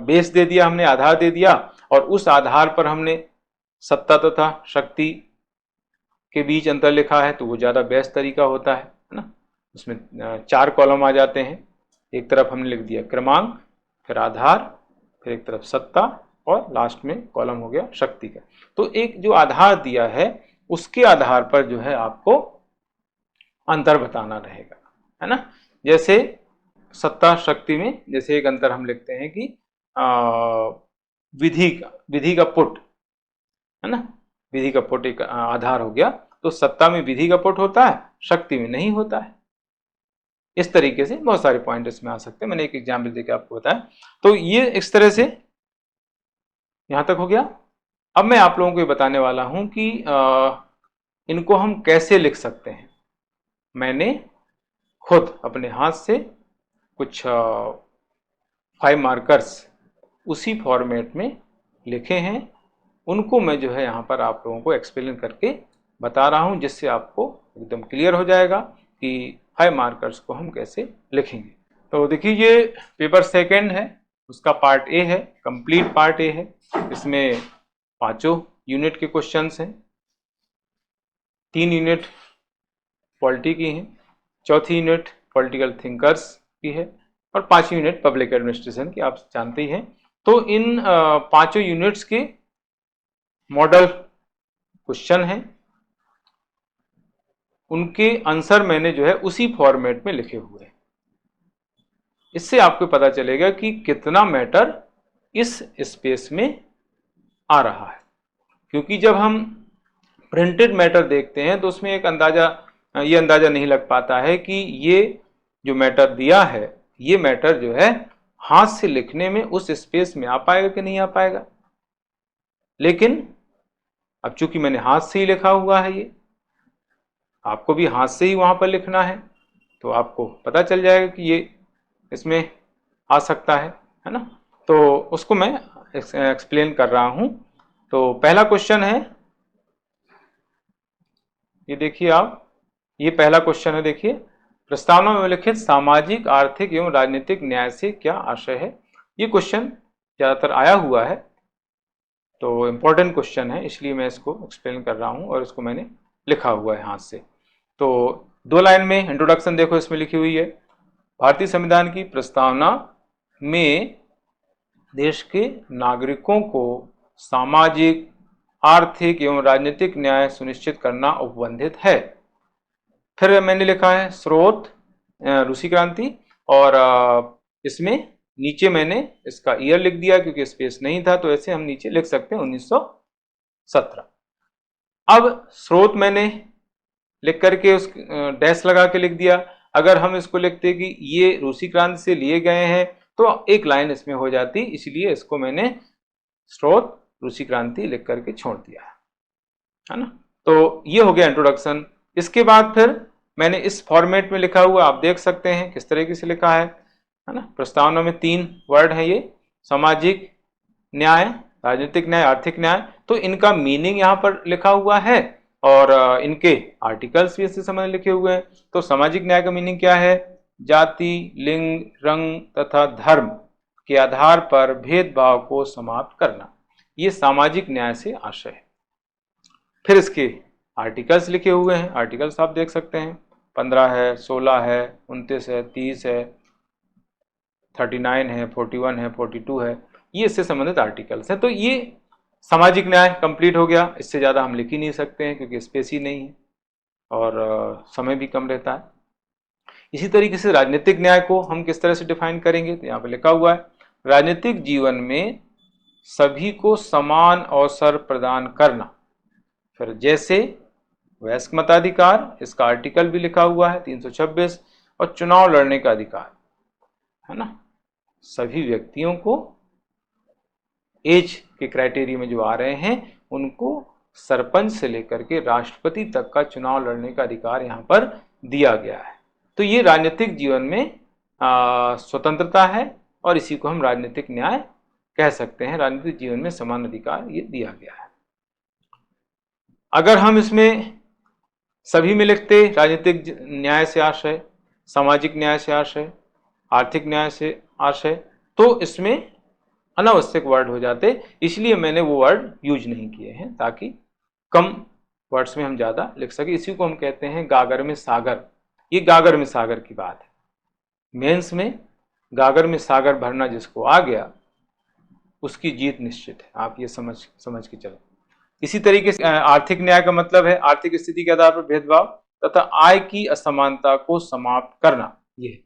बेस दे दिया हमने, आधार दे दिया और उस आधार पर हमने सत्ता तथा शक्ति के बीच अंतर लिखा है, तो वो ज्यादा बेस्ट तरीका होता है ना। उसमें 4 कॉलम आ जाते हैं, एक तरफ हमने लिख दिया क्रमांक, फिर आधार, फिर एक तरफ सत्ता और लास्ट में कॉलम हो गया शक्ति का। तो एक जो आधार दिया है उसके आधार पर जो है आपको अंतर बताना रहेगा, है ना। जैसे सत्ता शक्ति में जैसे एक अंतर हम लिखते हैं कि विधि का पुट, है ना, विधि का पुट एक आधार हो गया। तो सत्ता में विधि का पुट होता है, शक्ति में नहीं होता है। इस तरीके से बहुत सारे पॉइंट इसमें आ सकते हैं, मैंने एक एग्जाम्पल देकर आपको बताया। तो ये इस तरह से यहां तक हो गया। अब मैं आप लोगों को ये बताने वाला हूं कि इनको हम कैसे लिख सकते हैं। मैंने खुद अपने हाथ से कुछ 5 मार्कर्स उसी फॉर्मेट में लिखे हैं, उनको मैं जो है यहाँ पर आप लोगों को एक्सप्लेन करके बता रहा हूँ, जिससे आपको एकदम क्लियर हो जाएगा कि 5 मार्कर्स को हम कैसे लिखेंगे। तो देखिए ये पेपर 2 है, उसका पार्ट ए है, कंप्लीट पार्ट ए है। इसमें 5 यूनिट के क्वेश्चंस हैं, 3 यूनिट पॉलिटी की हैं, 4थी यूनिट पॉलिटिकल थिंकर्स की है और 5वीं यूनिट पब्लिक एडमिनिस्ट्रेशन की, आप जानते ही हैं। तो इन 5 यूनिट्स के मॉडल क्वेश्चन हैं, उनके आंसर मैंने जो है उसी फॉर्मेट में लिखे हुए हैं। इससे आपको पता चलेगा कि कितना मैटर इस स्पेस में आ रहा है, क्योंकि जब हम प्रिंटेड मैटर देखते हैं तो उसमें ये अंदाजा नहीं लग पाता है कि ये जो मैटर दिया है, ये मैटर जो है हाथ से लिखने में उस स्पेस में आ पाएगा कि नहीं आ पाएगा। लेकिन अब चूंकि मैंने हाथ से ही लिखा हुआ है, ये आपको भी हाथ से ही वहां पर लिखना है, तो आपको पता चल जाएगा कि ये इसमें आ सकता है ना। तो उसको मैं एक्सप्लेन कर रहा हूं। तो पहला क्वेश्चन है, ये देखिए आप, ये पहला क्वेश्चन है, देखिए, प्रस्तावना में लिखित सामाजिक, आर्थिक एवं राजनीतिक न्याय से क्या आशय है। ये क्वेश्चन ज्यादातर आया हुआ है, तो इंपॉर्टेंट क्वेश्चन है, इसलिए मैं इसको एक्सप्लेन कर रहा हूं और इसको मैंने लिखा हुआ है हाथ से। तो 2 लाइन में इंट्रोडक्शन देखो, इसमें लिखी हुई है, भारतीय संविधान की प्रस्तावना में देश के नागरिकों को सामाजिक, आर्थिक एवं राजनीतिक न्याय सुनिश्चित करना उपबंधित है। फिर मैंने लिखा है स्रोत रूसी क्रांति, और इसमें नीचे मैंने इसका ईयर लिख दिया क्योंकि स्पेस नहीं था, तो ऐसे हम नीचे लिख सकते हैं 1917। अब स्रोत मैंने लिख करके उस डैश लगा के लिख दिया। अगर हम इसको लिखते कि ये रूसी क्रांति से लिए गए हैं तो एक लाइन इसमें हो जाती, इसलिए इसको मैंने स्रोत रूसी क्रांति लिख करके छोड़ दिया है ना। तो ये हो गया इंट्रोडक्शन। इसके बाद फिर मैंने इस फॉर्मेट में लिखा हुआ, आप देख सकते हैं किस तरीके से लिखा है ना। प्रस्तावना में 3 वर्ड हैं, ये सामाजिक न्याय, राजनीतिक न्याय, आर्थिक न्याय। तो इनका मीनिंग यहाँ पर लिखा हुआ है और इनके आर्टिकल्स भी इससे संबंधित लिखे हुए हैं। तो सामाजिक न्याय का मीनिंग क्या है, जाति, लिंग, रंग तथा धर्म के आधार पर भेदभाव को समाप्त करना, ये सामाजिक न्याय से आशय है। फिर इसके आर्टिकल्स लिखे हुए हैं, आर्टिकल्स आप देख सकते हैं, 15 है, 16 है, 29 है, 30 है, 39 है, 41 है, 42 है, ये इससे संबंधित आर्टिकल्स हैं। तो ये सामाजिक न्याय कंप्लीट हो गया। इससे ज़्यादा हम लिख ही नहीं सकते हैं क्योंकि स्पेस ही नहीं है और समय भी कम रहता है। इसी तरीके से राजनीतिक न्याय को हम किस तरह से डिफाइन करेंगे, तो यहाँ पे लिखा हुआ है, राजनीतिक जीवन में सभी को समान अवसर प्रदान करना। फिर जैसे वयस्क मताधिकार, इसका आर्टिकल भी लिखा हुआ है 326, और चुनाव लड़ने का अधिकार, है ना। सभी व्यक्तियों को एज के क्राइटेरिया में जो आ रहे हैं उनको सरपंच से लेकर के राष्ट्रपति तक का चुनाव लड़ने का अधिकार यहाँ पर दिया गया है। तो ये राजनीतिक जीवन में स्वतंत्रता है और इसी को हम राजनीतिक न्याय कह सकते हैं। राजनीतिक जीवन में समान अधिकार ये दिया गया है। अगर हम इसमें सभी में लिखते राजनीतिक न्याय से आशय, सामाजिक न्याय से आशय, आर्थिक न्याय से आशय, तो इसमें अनावश्यक वर्ड हो जाते, इसलिए मैंने वो वर्ड यूज नहीं किए हैं ताकि कम वर्ड्स में हम ज़्यादा लिख सके। इसी को हम कहते हैं गागर में सागर। ये गागर में सागर की बात है। मेंस में गागर में सागर भरना जिसको आ गया उसकी जीत निश्चित है, आप ये समझ के चलो। इसी तरीके से आर्थिक न्याय का मतलब है आर्थिक स्थिति के आधार पर भेदभाव तथा आय की असमानता को समाप्त करना। ये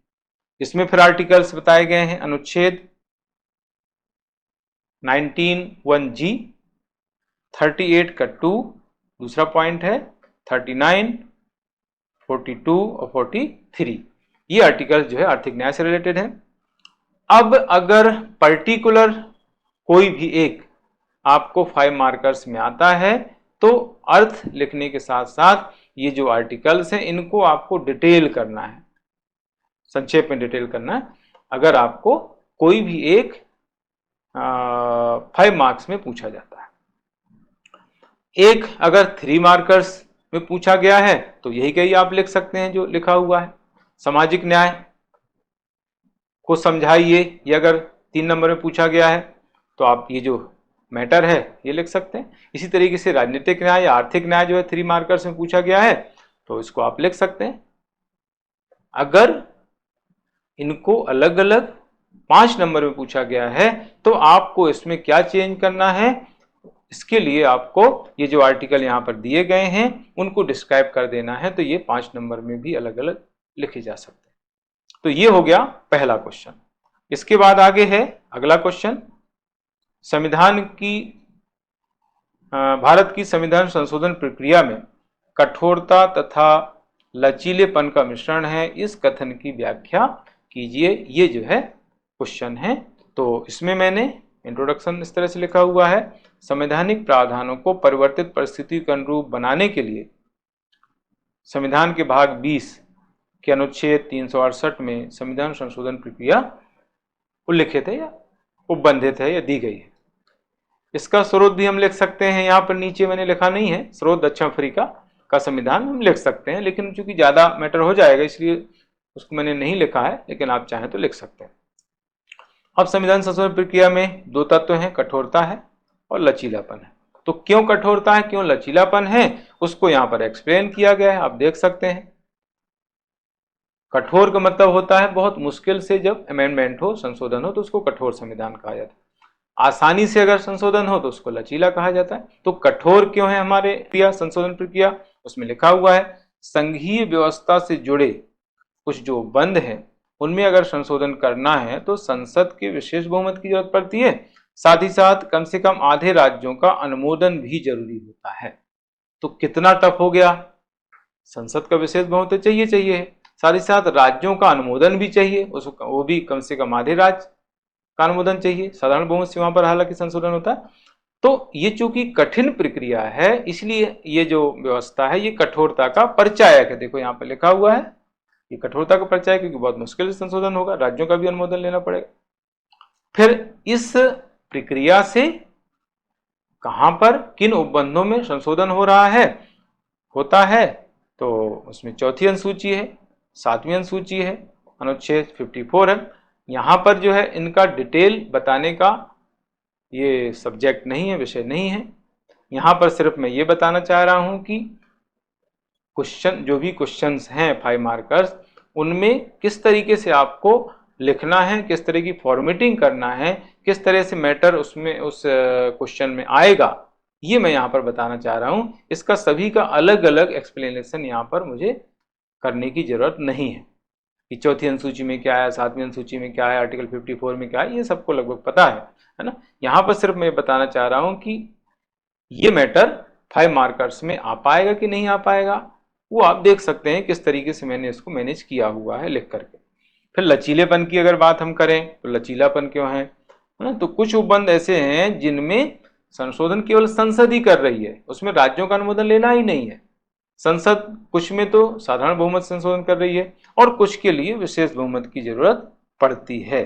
इसमें फिर आर्टिकल्स बताए गए हैं, अनुच्छेद 19(1)(g), 38 का 2, दूसरा पॉइंट है 39, 42 और 43। ये आर्टिकल जो है आर्थिक न्याय से रिलेटेड है। अब अगर पर्टिकुलर कोई भी एक आपको 5 मार्कर्स में आता है तो अर्थ लिखने के साथ साथ ये जो आर्टिकल्स हैं इनको आपको डिटेल करना है, संक्षेप में डिटेल करना है। अगर आपको कोई भी एक 5 मार्क्स में पूछा जाता है, एक अगर 3 मार्कर्स में पूछा गया है तो यही कहीं आप लिख सकते हैं जो लिखा हुआ है, सामाजिक न्याय को समझाइए। ये अगर 3 नंबर में पूछा गया है तो आप ये जो मैटर है ये लिख सकते हैं। इसी तरीके से राजनीतिक न्याय या आर्थिक न्याय जो है 3 मार्कर्स में पूछा गया है तो इसको आप लिख सकते हैं। अगर इनको अलग अलग 5 नंबर में पूछा गया है तो आपको इसमें क्या चेंज करना है, इसके लिए आपको ये जो आर्टिकल यहाँ पर दिए गए हैं उनको डिस्क्राइब कर देना है। तो ये 5 नंबर में भी अलग अलग लिखे जा सकते हैं। तो ये हो गया पहला क्वेश्चन। इसके बाद आगे है अगला क्वेश्चन, संविधान की भारत की संविधान संशोधन प्रक्रिया में कठोरता तथा लचीलेपन का मिश्रण है, इस कथन की व्याख्या कीजिए। ये जो है क्वेश्चन है। तो इसमें मैंने इंट्रोडक्शन इस तरह से लिखा हुआ है, संवैधानिक प्रावधानों को परिवर्तित परिस्थिति के अनुरूप बनाने के लिए संविधान के भाग 20 के अनुच्छेद 368 में संविधान संशोधन प्रक्रिया उल्लिखित है या उपबंधित है या दी गई है। इसका स्रोत भी हम लिख सकते हैं, यहाँ पर नीचे मैंने लिखा नहीं है, स्रोत दक्षिण अफ्रीका का संविधान हम लिख सकते हैं, लेकिन चूंकि ज्यादा मैटर हो जाएगा इसलिए उसको मैंने नहीं लिखा है, लेकिन आप चाहें तो लिख सकते हैं। अब संविधान संशोधन प्रक्रिया में दो तत्व हैं, कठोरता है और लचीलापन है। तो क्यों कठोरता है, क्यों लचीलापन है, उसको यहाँ पर एक्सप्लेन किया गया है, आप देख सकते हैं। कठोर का मतलब होता है बहुत मुश्किल से जब अमेंडमेंट हो, संशोधन हो, तो उसको कठोर संविधान कहा जाता है। आसानी से अगर संशोधन हो तो उसको लचीला कहा जाता है। तो कठोर क्यों है हमारे प्रक्रिया, संशोधन प्रक्रिया, उसमें लिखा हुआ है संघीय व्यवस्था से जुड़े कुछ जो बंद हैं उनमें अगर संशोधन करना है तो संसद के विशेष बहुमत की जरूरत पड़ती है, साथ ही साथ कम से कम आधे राज्यों का अनुमोदन भी जरूरी होता है। तो कितना टफ हो गया, संसद का विशेष बहुमत चाहिए, साथ ही साथ राज्यों का अनुमोदन भी चाहिए, उसको वो भी कम से कम आधे राज्य का अनुमोदन चाहिए, साधारण बहुमत से वहां पर हालांकि संशोधन होता है। तो ये चूंकि कठिन प्रक्रिया है इसलिए ये जो व्यवस्था है ये कठोरता का परिचायक है। देखो यहाँ पर लिखा हुआ है ये कठोरता का परिचायक, क्योंकि बहुत मुश्किल से संशोधन होगा, राज्यों का भी अनुमोदन लेना पड़ेगा। फिर इस प्रक्रिया से कहां पर किन उपबंधों में संशोधन हो रहा है होता है, तो उसमें चौथी अनुसूची है, 7वीं अनुसूची है, अनुच्छेद 54 है। यहाँ पर जो है इनका डिटेल बताने का ये सब्जेक्ट नहीं है, विषय नहीं है। यहाँ पर सिर्फ मैं ये बताना चाह रहा हूँ कि क्वेश्चन जो भी क्वेश्चंस हैं 5 मार्कर्स, उनमें किस तरीके से आपको लिखना है, किस तरह की फॉर्मेटिंग करना है, किस तरह से मैटर उसमें उस क्वेश्चन में आएगा, ये मैं यहाँ पर बताना चाह रहा हूँ। इसका सभी का अलग अलग एक्सप्लेनेशन यहाँ पर मुझे करने की जरूरत नहीं है कि चौथी अनुसूची में क्या है, 7वीं अनुसूची में क्या है, आर्टिकल 54 में क्या है, ये सबको लगभग पता है ना। यहाँ पर सिर्फ मैं बताना चाह रहा हूँ कि ये मैटर 5 मार्कर्स में आ पाएगा कि नहीं आ पाएगा, वो आप देख सकते हैं किस तरीके से मैंने इसको मैनेज किया हुआ है लिख करके। फिर लचीलेपन की अगर बात हम करें तो लचीलापन क्यों है ना, तो कुछ उपबंध ऐसे हैं जिनमें संशोधन केवल संसद ही कर रही है, उसमें राज्यों का अनुमोदन लेना ही नहीं है। संसद कुछ में तो साधारण बहुमत संशोधन कर रही है और कुछ के लिए विशेष बहुमत की जरूरत पड़ती है।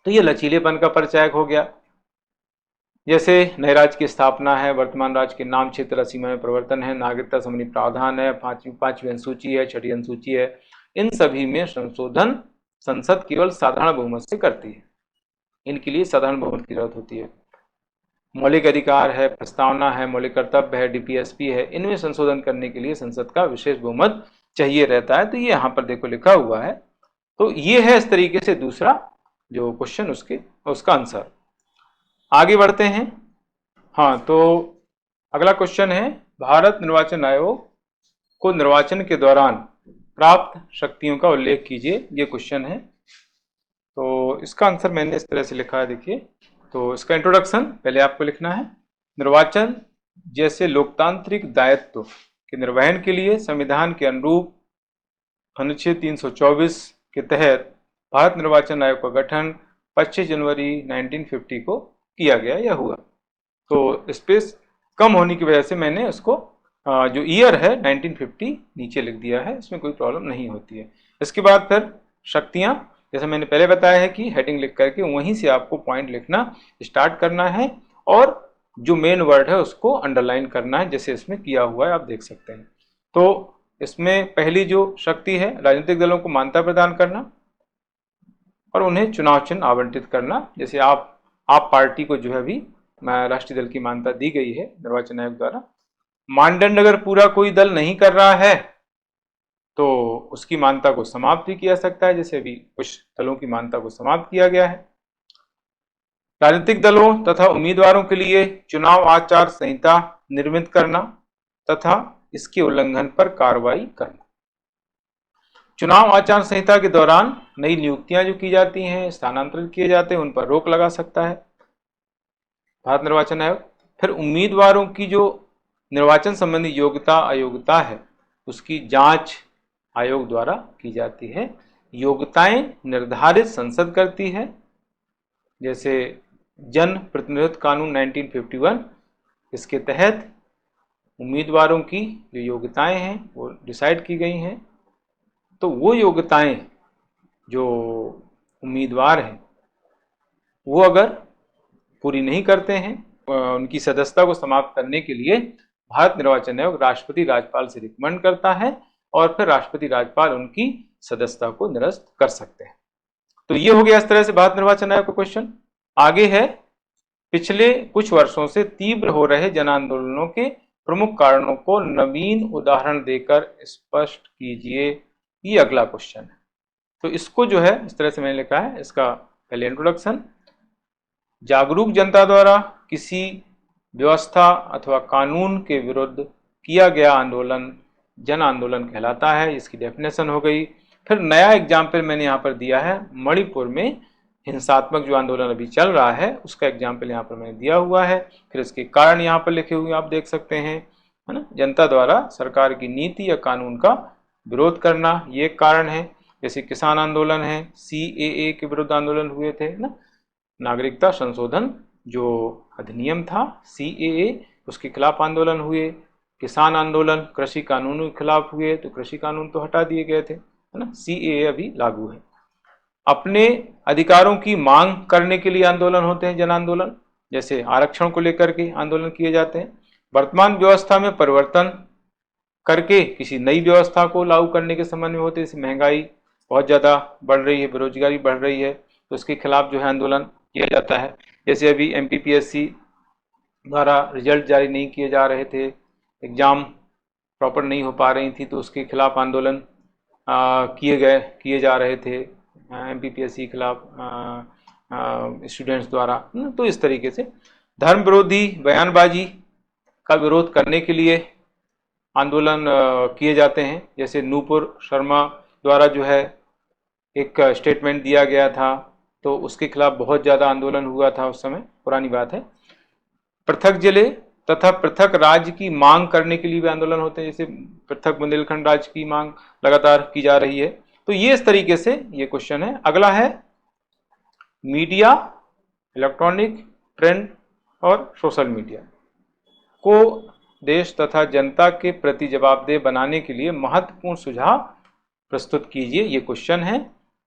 तो ये लचीलेपन का परिचायक हो गया। जैसे नए राज्य की स्थापना है, वर्तमान राज्य के नाम क्षेत्र सीमा में परिवर्तन है, नागरिकता संबंधी प्रावधान है, पांचवी अनुसूची है, छठी अनुसूची है, इन सभी में संशोधन संसद केवल साधारण बहुमत से करती है, इनके लिए साधारण बहुमत की जरूरत होती है। मौलिक अधिकार है, प्रस्तावना है, मौलिक कर्तव्य है, डीपीएसपी है, इनमें संशोधन करने के लिए संसद का विशेष बहुमत चाहिए रहता है। तो ये यहाँ पर देखो लिखा हुआ है। तो ये है इस तरीके से दूसरा जो क्वेश्चन उसका आंसर। आगे बढ़ते हैं। हाँ, तो अगला क्वेश्चन है भारत निर्वाचन आयोग को निर्वाचन के दौरान प्राप्त शक्तियों का उल्लेख कीजिए, ये क्वेश्चन है। तो इसका आंसर मैंने इस तरह से लिखा है, देखिए। तो इसका इंट्रोडक्शन पहले आपको लिखना है। निर्वाचन जैसे लोकतांत्रिक दायित्व के निर्वहन के लिए संविधान के अनुरूप अनुच्छेद 324 के तहत भारत निर्वाचन आयोग का गठन 25 जनवरी 1950 को किया गया या हुआ। तो स्पेस कम होने की वजह से मैंने उसको जो ईयर है 1950 नीचे लिख दिया है, इसमें कोई प्रॉब्लम नहीं होती है। इसके बाद फिर शक्तियां, जैसे मैंने पहले बताया है कि हेडिंग लिख करके वहीं से आपको पॉइंट लिखना स्टार्ट करना है और जो मेन वर्ड है उसको अंडरलाइन करना है, जैसे इसमें किया हुआ है, आप देख सकते हैं। तो इसमें पहली जो शक्ति है राजनीतिक दलों को मान्यता प्रदान करना और उन्हें चुनाव चिन्ह आवंटित करना। जैसे आप पार्टी को जो है अभी राष्ट्रीय दल की मान्यता दी गई है निर्वाचन आयोग द्वारा। मानदंड अगर पूरा कोई दल नहीं कर रहा है तो उसकी मान्यता को समाप्त भी किया सकता है, जैसे अभी कुछ दलों की मान्यता को समाप्त किया गया है। राजनीतिक दलों तथा उम्मीदवारों के लिए चुनाव आचार संहिता निर्मित करना तथा इसके उल्लंघन पर कार्रवाई करना। चुनाव आचार संहिता के दौरान नई नियुक्तियां जो की जाती हैं, स्थानांतरित किए जाते हैं, उन पर रोक लगा सकता है भारत निर्वाचन आयोग। फिर उम्मीदवारों की जो निर्वाचन संबंधी योग्यता अयोग्यता है उसकी जांच आयोग द्वारा की जाती है। योग्यताएं निर्धारित संसद करती है, जैसे जन प्रतिनिधित्व कानून 1951, इसके तहत उम्मीदवारों की जो योग्यताएं हैं वो डिसाइड की गई हैं। तो वो योग्यताएं जो उम्मीदवार हैं वो अगर पूरी नहीं करते हैं, उनकी सदस्यता को समाप्त करने के लिए भारत निर्वाचन आयोग राष्ट्रपति राज्यपाल से रिकमेंड करता है और फिर राष्ट्रपति राज्यपाल उनकी सदस्यता को निरस्त कर सकते हैं। तो ये हो गया इस तरह से भारत निर्वाचन आयोग का क्वेश्चन। आगे है, पिछले कुछ वर्षों से तीव्र हो रहे जन आंदोलनों के प्रमुख कारणों को नवीन उदाहरण देकर स्पष्ट कीजिए। ये अगला क्वेश्चन है। तो इसको जो है इस तरह से मैंने लिखा है, इसका पहले इंट्रोडक्शन। जागरूक जनता द्वारा किसी व्यवस्था अथवा कानून के विरुद्ध किया गया आंदोलन जन आंदोलन कहलाता है, इसकी डेफिनेशन हो गई। फिर नया एग्जाम्पल मैंने यहाँ पर दिया है, मणिपुर में हिंसात्मक जो आंदोलन अभी चल रहा है उसका एग्जाम्पल यहाँ पर मैंने दिया हुआ है। फिर इसके कारण यहाँ पर लिखे हुए आप देख सकते हैं, है ना। जनता द्वारा सरकार की नीति या कानून का विरोध करना ये कारण है। जैसे किसान आंदोलन है, CAA के विरुद्ध आंदोलन हुए थे, है ना। नागरिकता संशोधन जो अधिनियम था CAA, उसके खिलाफ आंदोलन हुए। किसान आंदोलन कृषि कानूनों के खिलाफ हुए, तो कृषि कानून तो हटा दिए गए थे, है ना। CAA अभी लागू है। अपने अधिकारों की मांग करने के लिए आंदोलन होते हैं, जन आंदोलन, जैसे आरक्षण को लेकर के आंदोलन किए जाते हैं। वर्तमान व्यवस्था में परिवर्तन करके किसी नई व्यवस्था को लागू करने के संबंध में होते हैं। जैसे महंगाई बहुत ज़्यादा बढ़ रही है, बेरोजगारी बढ़ रही है, तो उसके खिलाफ जो है आंदोलन किया जाता है। जैसे अभी MPPSC द्वारा रिजल्ट जारी नहीं किए जा रहे थे, एग्ज़ाम प्रॉपर नहीं हो पा रही थी, तो उसके खिलाफ आंदोलन किए जा रहे थे MPPSC के खिलाफ स्टूडेंट्स द्वारा। तो इस तरीके से धर्म विरोधी बयानबाजी का विरोध करने के लिए आंदोलन किए जाते हैं। जैसे नूपुर शर्मा द्वारा जो है एक स्टेटमेंट दिया गया था, तो उसके खिलाफ बहुत ज़्यादा आंदोलन हुआ था उस समय, पुरानी बात है। पृथक जिले तथा पृथक राज्य की मांग करने के लिए भी आंदोलन होते हैं, जैसे पृथक बुंदेलखंड राज्य की मांग लगातार की जा रही है। तो ये इस तरीके से ये क्वेश्चन है। अगला है, मीडिया, इलेक्ट्रॉनिक, प्रिंट और सोशल मीडिया को देश तथा जनता के प्रति जवाबदेह बनाने के लिए महत्वपूर्ण सुझाव प्रस्तुत कीजिए, ये क्वेश्चन है।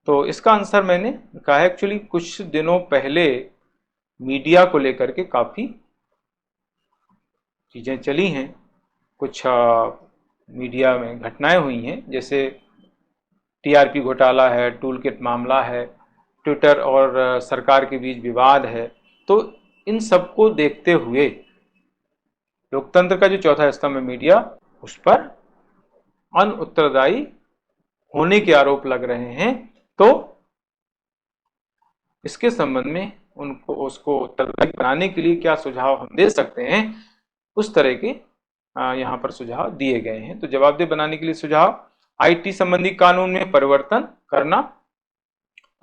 तो इसका आंसर मैंने कहा है, एक्चुअली कुछ दिनों पहले मीडिया को लेकर के काफ़ी चीज़ें चली हैं, कुछ मीडिया में घटनाएं हुई हैं, जैसे TRP घोटाला है, टूल किट मामला है, ट्विटर और सरकार के बीच विवाद है। तो इन सबको देखते हुए लोकतंत्र का जो चौथा स्तंभ है मीडिया, उस पर अनउत्तरदायी होने के आरोप लग रहे हैं। तो इसके संबंध में उसको उत्तरदायी बनाने के लिए क्या सुझाव हम दे सकते हैं, उस तरह के यहाँ पर सुझाव दिए गए हैं। तो जवाबदेह बनाने के लिए सुझाव, IT संबंधी कानून में परिवर्तन करना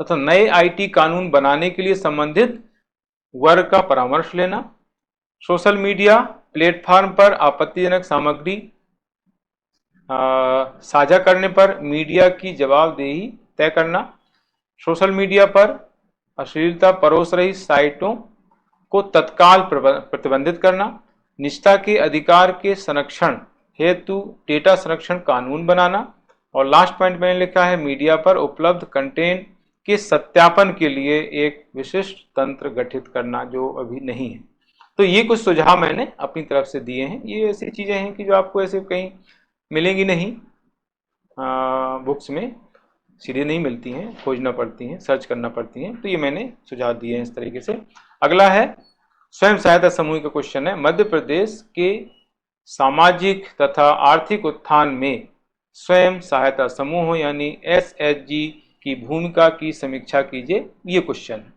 तथा नए IT कानून बनाने के लिए संबंधित वर्ग का परामर्श लेना। सोशल मीडिया प्लेटफॉर्म पर आपत्तिजनक सामग्री साझा करने पर मीडिया की जवाबदेही तय करना। सोशल मीडिया पर अश्लीलता परोस रही साइटों को तत्काल प्रतिबंधित करना। निजता के अधिकार के संरक्षण हेतु डेटा संरक्षण कानून बनाना। और लास्ट पॉइंट मैंने लिखा है, मीडिया पर उपलब्ध कंटेंट के सत्यापन के लिए एक विशिष्ट तंत्र गठित करना, जो अभी नहीं है। तो ये कुछ सुझाव मैंने अपनी तरफ से दिए हैं। ये ऐसी चीज़ें हैं कि जो आपको ऐसे कहीं मिलेंगी नहीं, बुक्स में सीधे नहीं मिलती हैं, खोजना पड़ती हैं, सर्च करना पड़ती हैं। तो ये मैंने सुझाव दिए हैं इस तरीके से। अगला है स्वयं सहायता समूह का क्वेश्चन है, मध्य प्रदेश के सामाजिक तथा आर्थिक उत्थान में स्वयं सहायता समूह यानी SHG की भूमिका की समीक्षा कीजिए, ये क्वेश्चन है।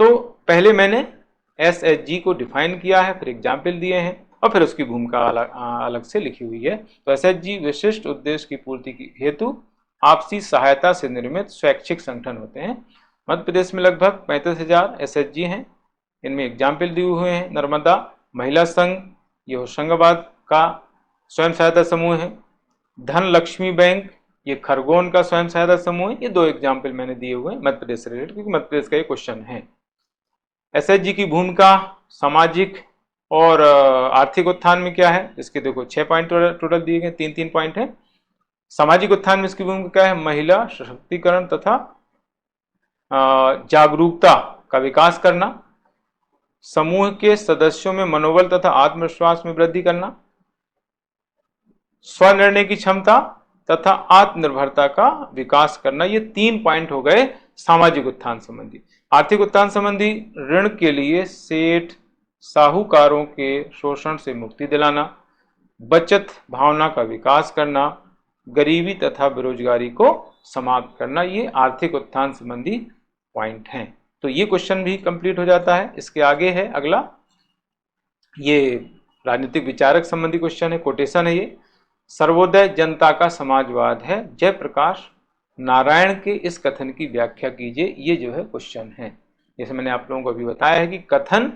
तो पहले मैंने SHG को डिफाइन किया है, फिर एग्जाम्पल दिए हैं और फिर उसकी भूमिका अलग से लिखी हुई है। तो SHG विशिष्ट उद्देश्य की पूर्ति की हेतु आपसी सहायता से निर्मित स्वैच्छिक संगठन होते हैं। मध्य प्रदेश में लगभग 35,000 SHG हैं। इनमें एग्जाम्पल दिए हुए हैं, नर्मदा, महिला संघ ये होशंगाबाद का स्वयं सहायता समूह है। धन लक्ष्मी बैंक ये खरगोन का स्वयं सहायता समूह है। ये दो एग्जाम्पल मैंने दिए हुए हैं मध्य प्रदेश से रिलेटेड, क्योंकि मध्य प्रदेश का ये क्वेश्चन है। एसएचजी की भूमिका सामाजिक और आर्थिक उत्थान में क्या है, इसके देखो 6 पॉइंट टोटल दिए गए, 3-3 पॉइंट है। सामाजिक उत्थान में इसकी भूमिका क्या है, महिला सशक्तिकरण तथा जागरूकता का विकास करना, समूह के सदस्यों में मनोबल तथा आत्मविश्वास में वृद्धि करना, स्वनिर्णय की क्षमता तथा आत्मनिर्भरता का विकास करना। ये 3 पॉइंट हो गए सामाजिक उत्थान संबंधी। आर्थिक उत्थान संबंधी ऋण के लिए सेठ साहूकारों के शोषण से मुक्ति दिलाना, बचत भावना का विकास करना, गरीबी तथा बेरोजगारी को समाप्त करना, ये आर्थिक उत्थान संबंधी पॉइंट हैं। तो ये क्वेश्चन भी कंप्लीट हो जाता है। इसके आगे है अगला, ये राजनीतिक विचारक संबंधी क्वेश्चन है, कोटेशन है ये। सर्वोदय जनता का समाजवाद है, जयप्रकाश नारायण के इस कथन की व्याख्या कीजिए। ये जो है क्वेश्चन है। जैसे मैंने आप लोगों को अभी बताया है कि कथन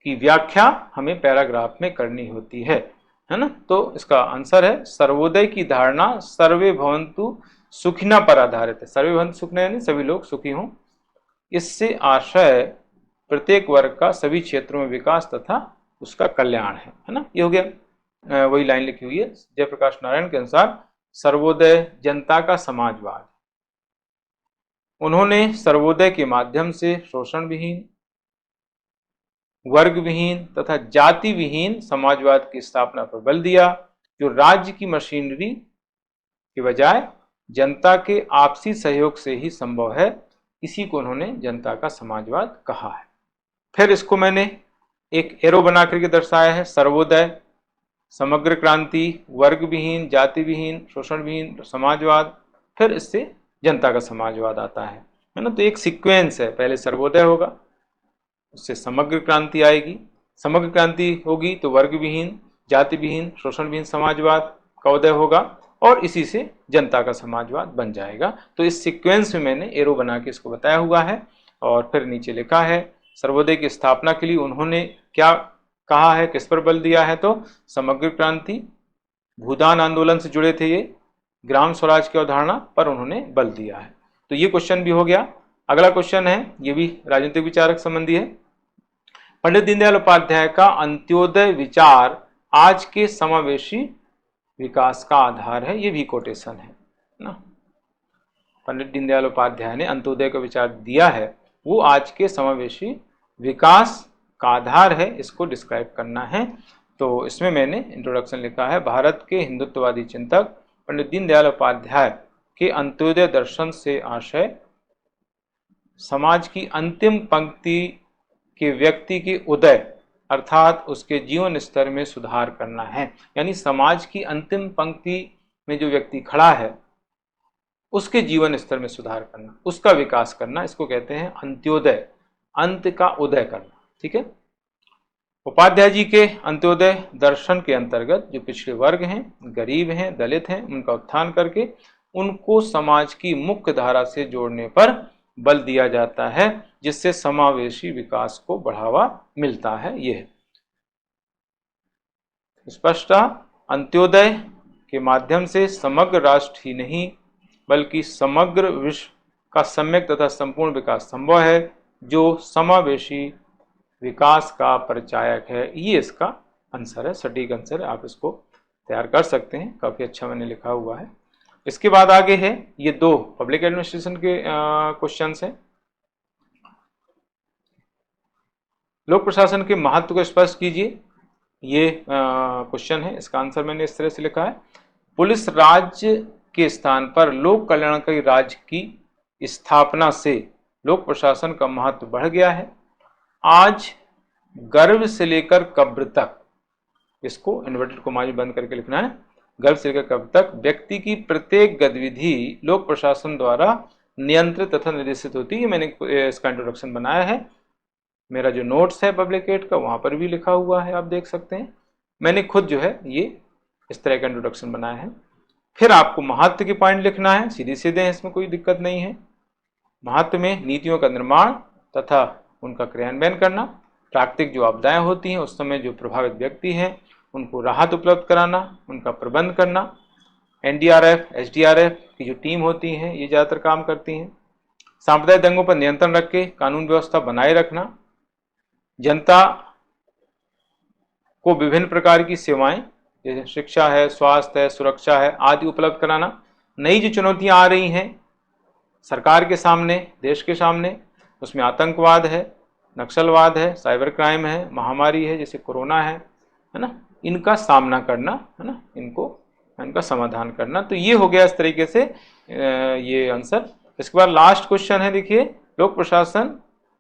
की व्याख्या हमें पैराग्राफ में करनी होती है ना। तो इसका आंसर है सर्वोदय की धारणा सर्वे भवन्तु सुखिना पर आधारित है। सर्वे भवन्तु सुखिना यानी सभी लोग सुखी हों। इससे आशय प्रत्येक वर्ग का सभी क्षेत्रों में विकास तथा उसका कल्याण है ना। ये हो गया, वही लाइन लिखी हुई है जयप्रकाश नारायण के अनुसार सर्वोदय जनता का समाजवाद। उन्होंने सर्वोदय के माध्यम से शोषण विहीन, वर्ग विहीन तथा जाति विहीन समाजवाद की स्थापना पर बल दिया, जो राज्य की मशीनरी के बजाय जनता के आपसी सहयोग से ही संभव है। इसी को उन्होंने जनता का समाजवाद कहा है। फिर इसको मैंने एक एरो बना करके दर्शाया है, सर्वोदय, समग्र क्रांति, वर्ग विहीन, जाति विहीन, शोषण विहीन समाजवाद, फिर इससे जनता का समाजवाद आता है ना। तो एक सीक्वेंस है, पहले सर्वोदय होगा, उससे समग्र क्रांति आएगी, समग्र क्रांति होगी तो वर्ग विहीन, जाति विहीन, शोषण विहीन समाजवाद का उदय होगा और इसी से जनता का समाजवाद बन जाएगा। तो इस सीक्वेंस में मैंने एरो बना के इसको बताया हुआ है। और फिर नीचे लिखा है सर्वोदय की स्थापना के लिए उन्होंने क्या कहा है, किस पर बल दिया है, तो समग्र क्रांति, भूदान आंदोलन से जुड़े थे ये, ग्राम स्वराज की अवधारणा पर उन्होंने बल दिया है। तो ये क्वेश्चन भी हो गया। अगला क्वेश्चन है, ये भी राजनीतिक विचारक संबंधी है। पंडित दीनदयाल उपाध्याय का अंत्योदय विचार आज के समावेशी विकास का आधार है। ये भी कोटेशन है ना। पंडित दीनदयाल उपाध्याय ने अंत्योदय का विचार दिया है, वो आज के समावेशी विकास का आधार है, इसको डिस्क्राइब करना है। तो इसमें मैंने इंट्रोडक्शन लिखा है, भारत के हिंदुत्ववादी चिंतक पंडित दीनदयाल उपाध्याय के अंत्योदय दर्शन से आशय समाज की अंतिम पंक्ति के व्यक्ति के उदय अर्थात उसके जीवन स्तर में सुधार करना है। यानी समाज की अंतिम पंक्ति में जो व्यक्ति खड़ा है उसके जीवन स्तर में सुधार करना, उसका विकास करना, इसको कहते हैं अंत्योदय, अंत का उदय करना। ठीक है। उपाध्याय जी के अंत्योदय दर्शन के अंतर्गत जो पिछड़े वर्ग हैं, गरीब हैं, दलित हैं, उनका उत्थान करके उनको समाज की मुख्य धारा से जोड़ने पर बल दिया जाता है, जिससे समावेशी विकास को बढ़ावा मिलता है। यह स्पष्ट, अंत्योदय के माध्यम से समग्र राष्ट्र ही नहीं बल्कि समग्र विश्व का सम्यक तथा संपूर्ण विकास संभव है, जो समावेशी विकास का परिचायक है। ये इसका आंसर है, सटीक आंसर है। आप इसको तैयार कर सकते हैं, काफी अच्छा मैंने लिखा हुआ है। इसके बाद आगे है, ये 2 पब्लिक एडमिनिस्ट्रेशन के क्वेश्चंस हैं। लोक प्रशासन के महत्व को स्पष्ट कीजिए, ये क्वेश्चन है। इसका आंसर मैंने इस तरह से लिखा है, पुलिस राज्य के स्थान पर लोक कल्याणकारी राज्य की स्थापना से लोक प्रशासन का महत्व बढ़ गया है। आज गर्भ से लेकर कब्र तक, इसको इन्वर्टेड कोमा में बंद करके लिखना है, गर्भ से लेकर कब्र तक व्यक्ति की प्रत्येक गतिविधि लोक प्रशासन द्वारा नियंत्रित तथा निर्देशित होती है। मैंने इसका इंट्रोडक्शन बनाया है, मेरा जो नोट्स है पब्लिक एड का वहां पर भी लिखा हुआ है, आप देख सकते हैं। मैंने खुद जो है ये इस तरह का इंट्रोडक्शन बनाया है। फिर आपको महत्व के पॉइंट लिखना है, सीधे सीधे हैं, इसमें कोई दिक्कत नहीं है। महत्व में नीतियों का निर्माण तथा उनका क्रियान्वयन करना, प्राकृतिक जो आपदाएं होती हैं उस समय जो प्रभावित व्यक्ति हैं उनको राहत उपलब्ध कराना, उनका प्रबंध करना। एनडीआरएफ, एसडीआरएफ की जो टीम होती हैं ये ज़्यादातर काम करती हैं। सांप्रदायिक दंगों पर नियंत्रण रख के कानून व्यवस्था बनाए रखना, जनता को विभिन्न प्रकार की सेवाएं जैसे शिक्षा है, स्वास्थ्य है, सुरक्षा है आदि उपलब्ध कराना। नई जो चुनौतियां आ रही हैं सरकार के सामने, देश के सामने, उसमें आतंकवाद है, नक्सलवाद है, साइबर क्राइम है, महामारी है जैसे कोरोना है ना, इनका सामना करना, है ना, इनका समाधान करना। तो ये हो गया इस तरीके से ये आंसर। इसके बाद लास्ट क्वेश्चन है, देखिए, लोक प्रशासन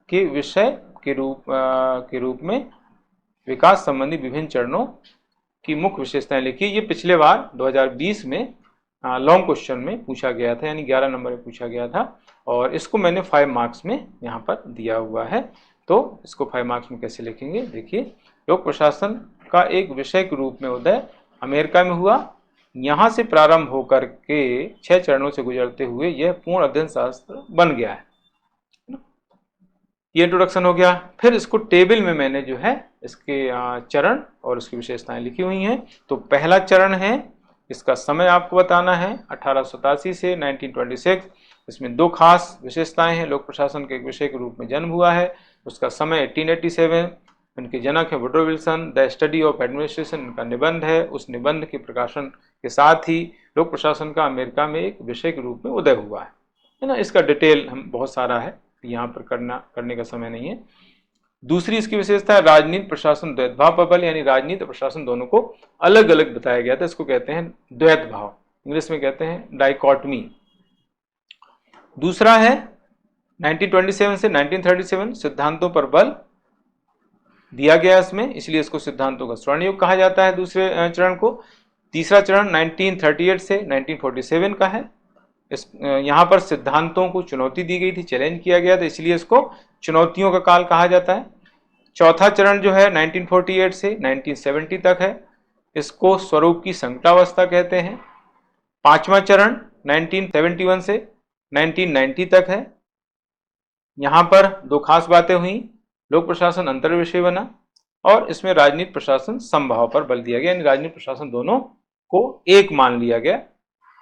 के विषय के रूप में विकास संबंधी विभिन्न चरणों की मुख्य विशेषताएं लिखिए। ये पिछले बार 2020 में लॉन्ग क्वेश्चन में पूछा गया था, यानी 11 नंबर में पूछा गया था, और इसको मैंने 5 मार्क्स में यहाँ पर दिया हुआ है। तो इसको 5 मार्क्स में कैसे लिखेंगे, देखिए, लोक प्रशासन का एक विषय के रूप में उदय अमेरिका में हुआ। यहाँ से प्रारंभ होकर के 6 चरणों से गुजरते हुए यह पूर्ण अध्ययन शास्त्र बन गया है। ये इंट्रोडक्शन हो गया। फिर इसको टेबल में मैंने जो है इसके चरण और इसकी विशेषताएं लिखी हुई हैं। तो पहला चरण है, इसका समय आपको बताना है 1887 से 1926। इसमें 2 खास विशेषताएं हैं। लोक प्रशासन के एक विषय के रूप में जन्म हुआ है, उसका समय 1887। इनके जनक है Woodrow Wilson. The study of administration इनका निबंध है। उस निबंध के प्रकाशन के साथ ही लोक प्रशासन का अमेरिका में एक विषय के रूप में उदय हुआ है ना। इसका डिटेल हम बहुत सारा है, यहाँ पर करने का समय नहीं है। दूसरी इसकी विशेषता है राजनीति प्रशासन द्वैत भाव प्रबल, यानी राजनीति और प्रशासन दोनों को अलग अलग बताया गया था। इसको कहते हैं द्वैत भाव, इंग्लिश में कहते हैं डाइकॉटमी। दूसरा है 1927 से 1937 सिद्धांतों पर बल दिया गया इसमें, इसलिए इसको सिद्धांतों का स्वर्ण युग कहा जाता है दूसरे चरण को। तीसरा चरण 1938 से 1947 का है। यहाँ पर सिद्धांतों को चुनौती दी गई थी, चैलेंज किया गया था, इसलिए इसको चुनौतियों का काल कहा जाता है। चौथा चरण जो है 1948 से 1970 तक है, इसको स्वरूप की संकटावस्था कहते हैं। पांचवा चरण 1971 से 1990 तक है। यहाँ पर 2 खास बातें हुई, लोक प्रशासन अंतर विषय बना और इसमें राजनीति प्रशासन समभाव पर बल दिया गया, यानी राजनीति प्रशासन दोनों को एक मान लिया गया,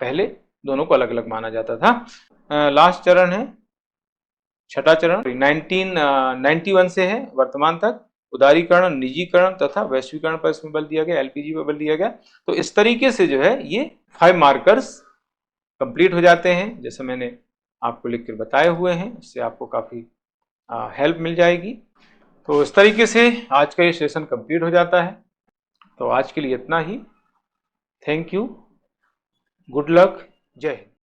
पहले दोनों को अलग अलग माना जाता था। लास्ट चरण है, छठा चरण 1991 से है वर्तमान तक, उदारीकरण, निजीकरण तथा वैश्वीकरण पर इसमें बल दिया गया, एलपीजी पर बल दिया गया। तो इस तरीके से जो है ये 5 मार्कर्स कंप्लीट हो जाते हैं, जैसे मैंने आपको लिख कर बताए हुए हैं। इससे आपको काफ़ी हेल्प मिल जाएगी। तो इस तरीके से आज का ये सेशन कंप्लीट हो जाता है। तो आज के लिए इतना ही। थैंक यू, गुड लक, जय हिंद।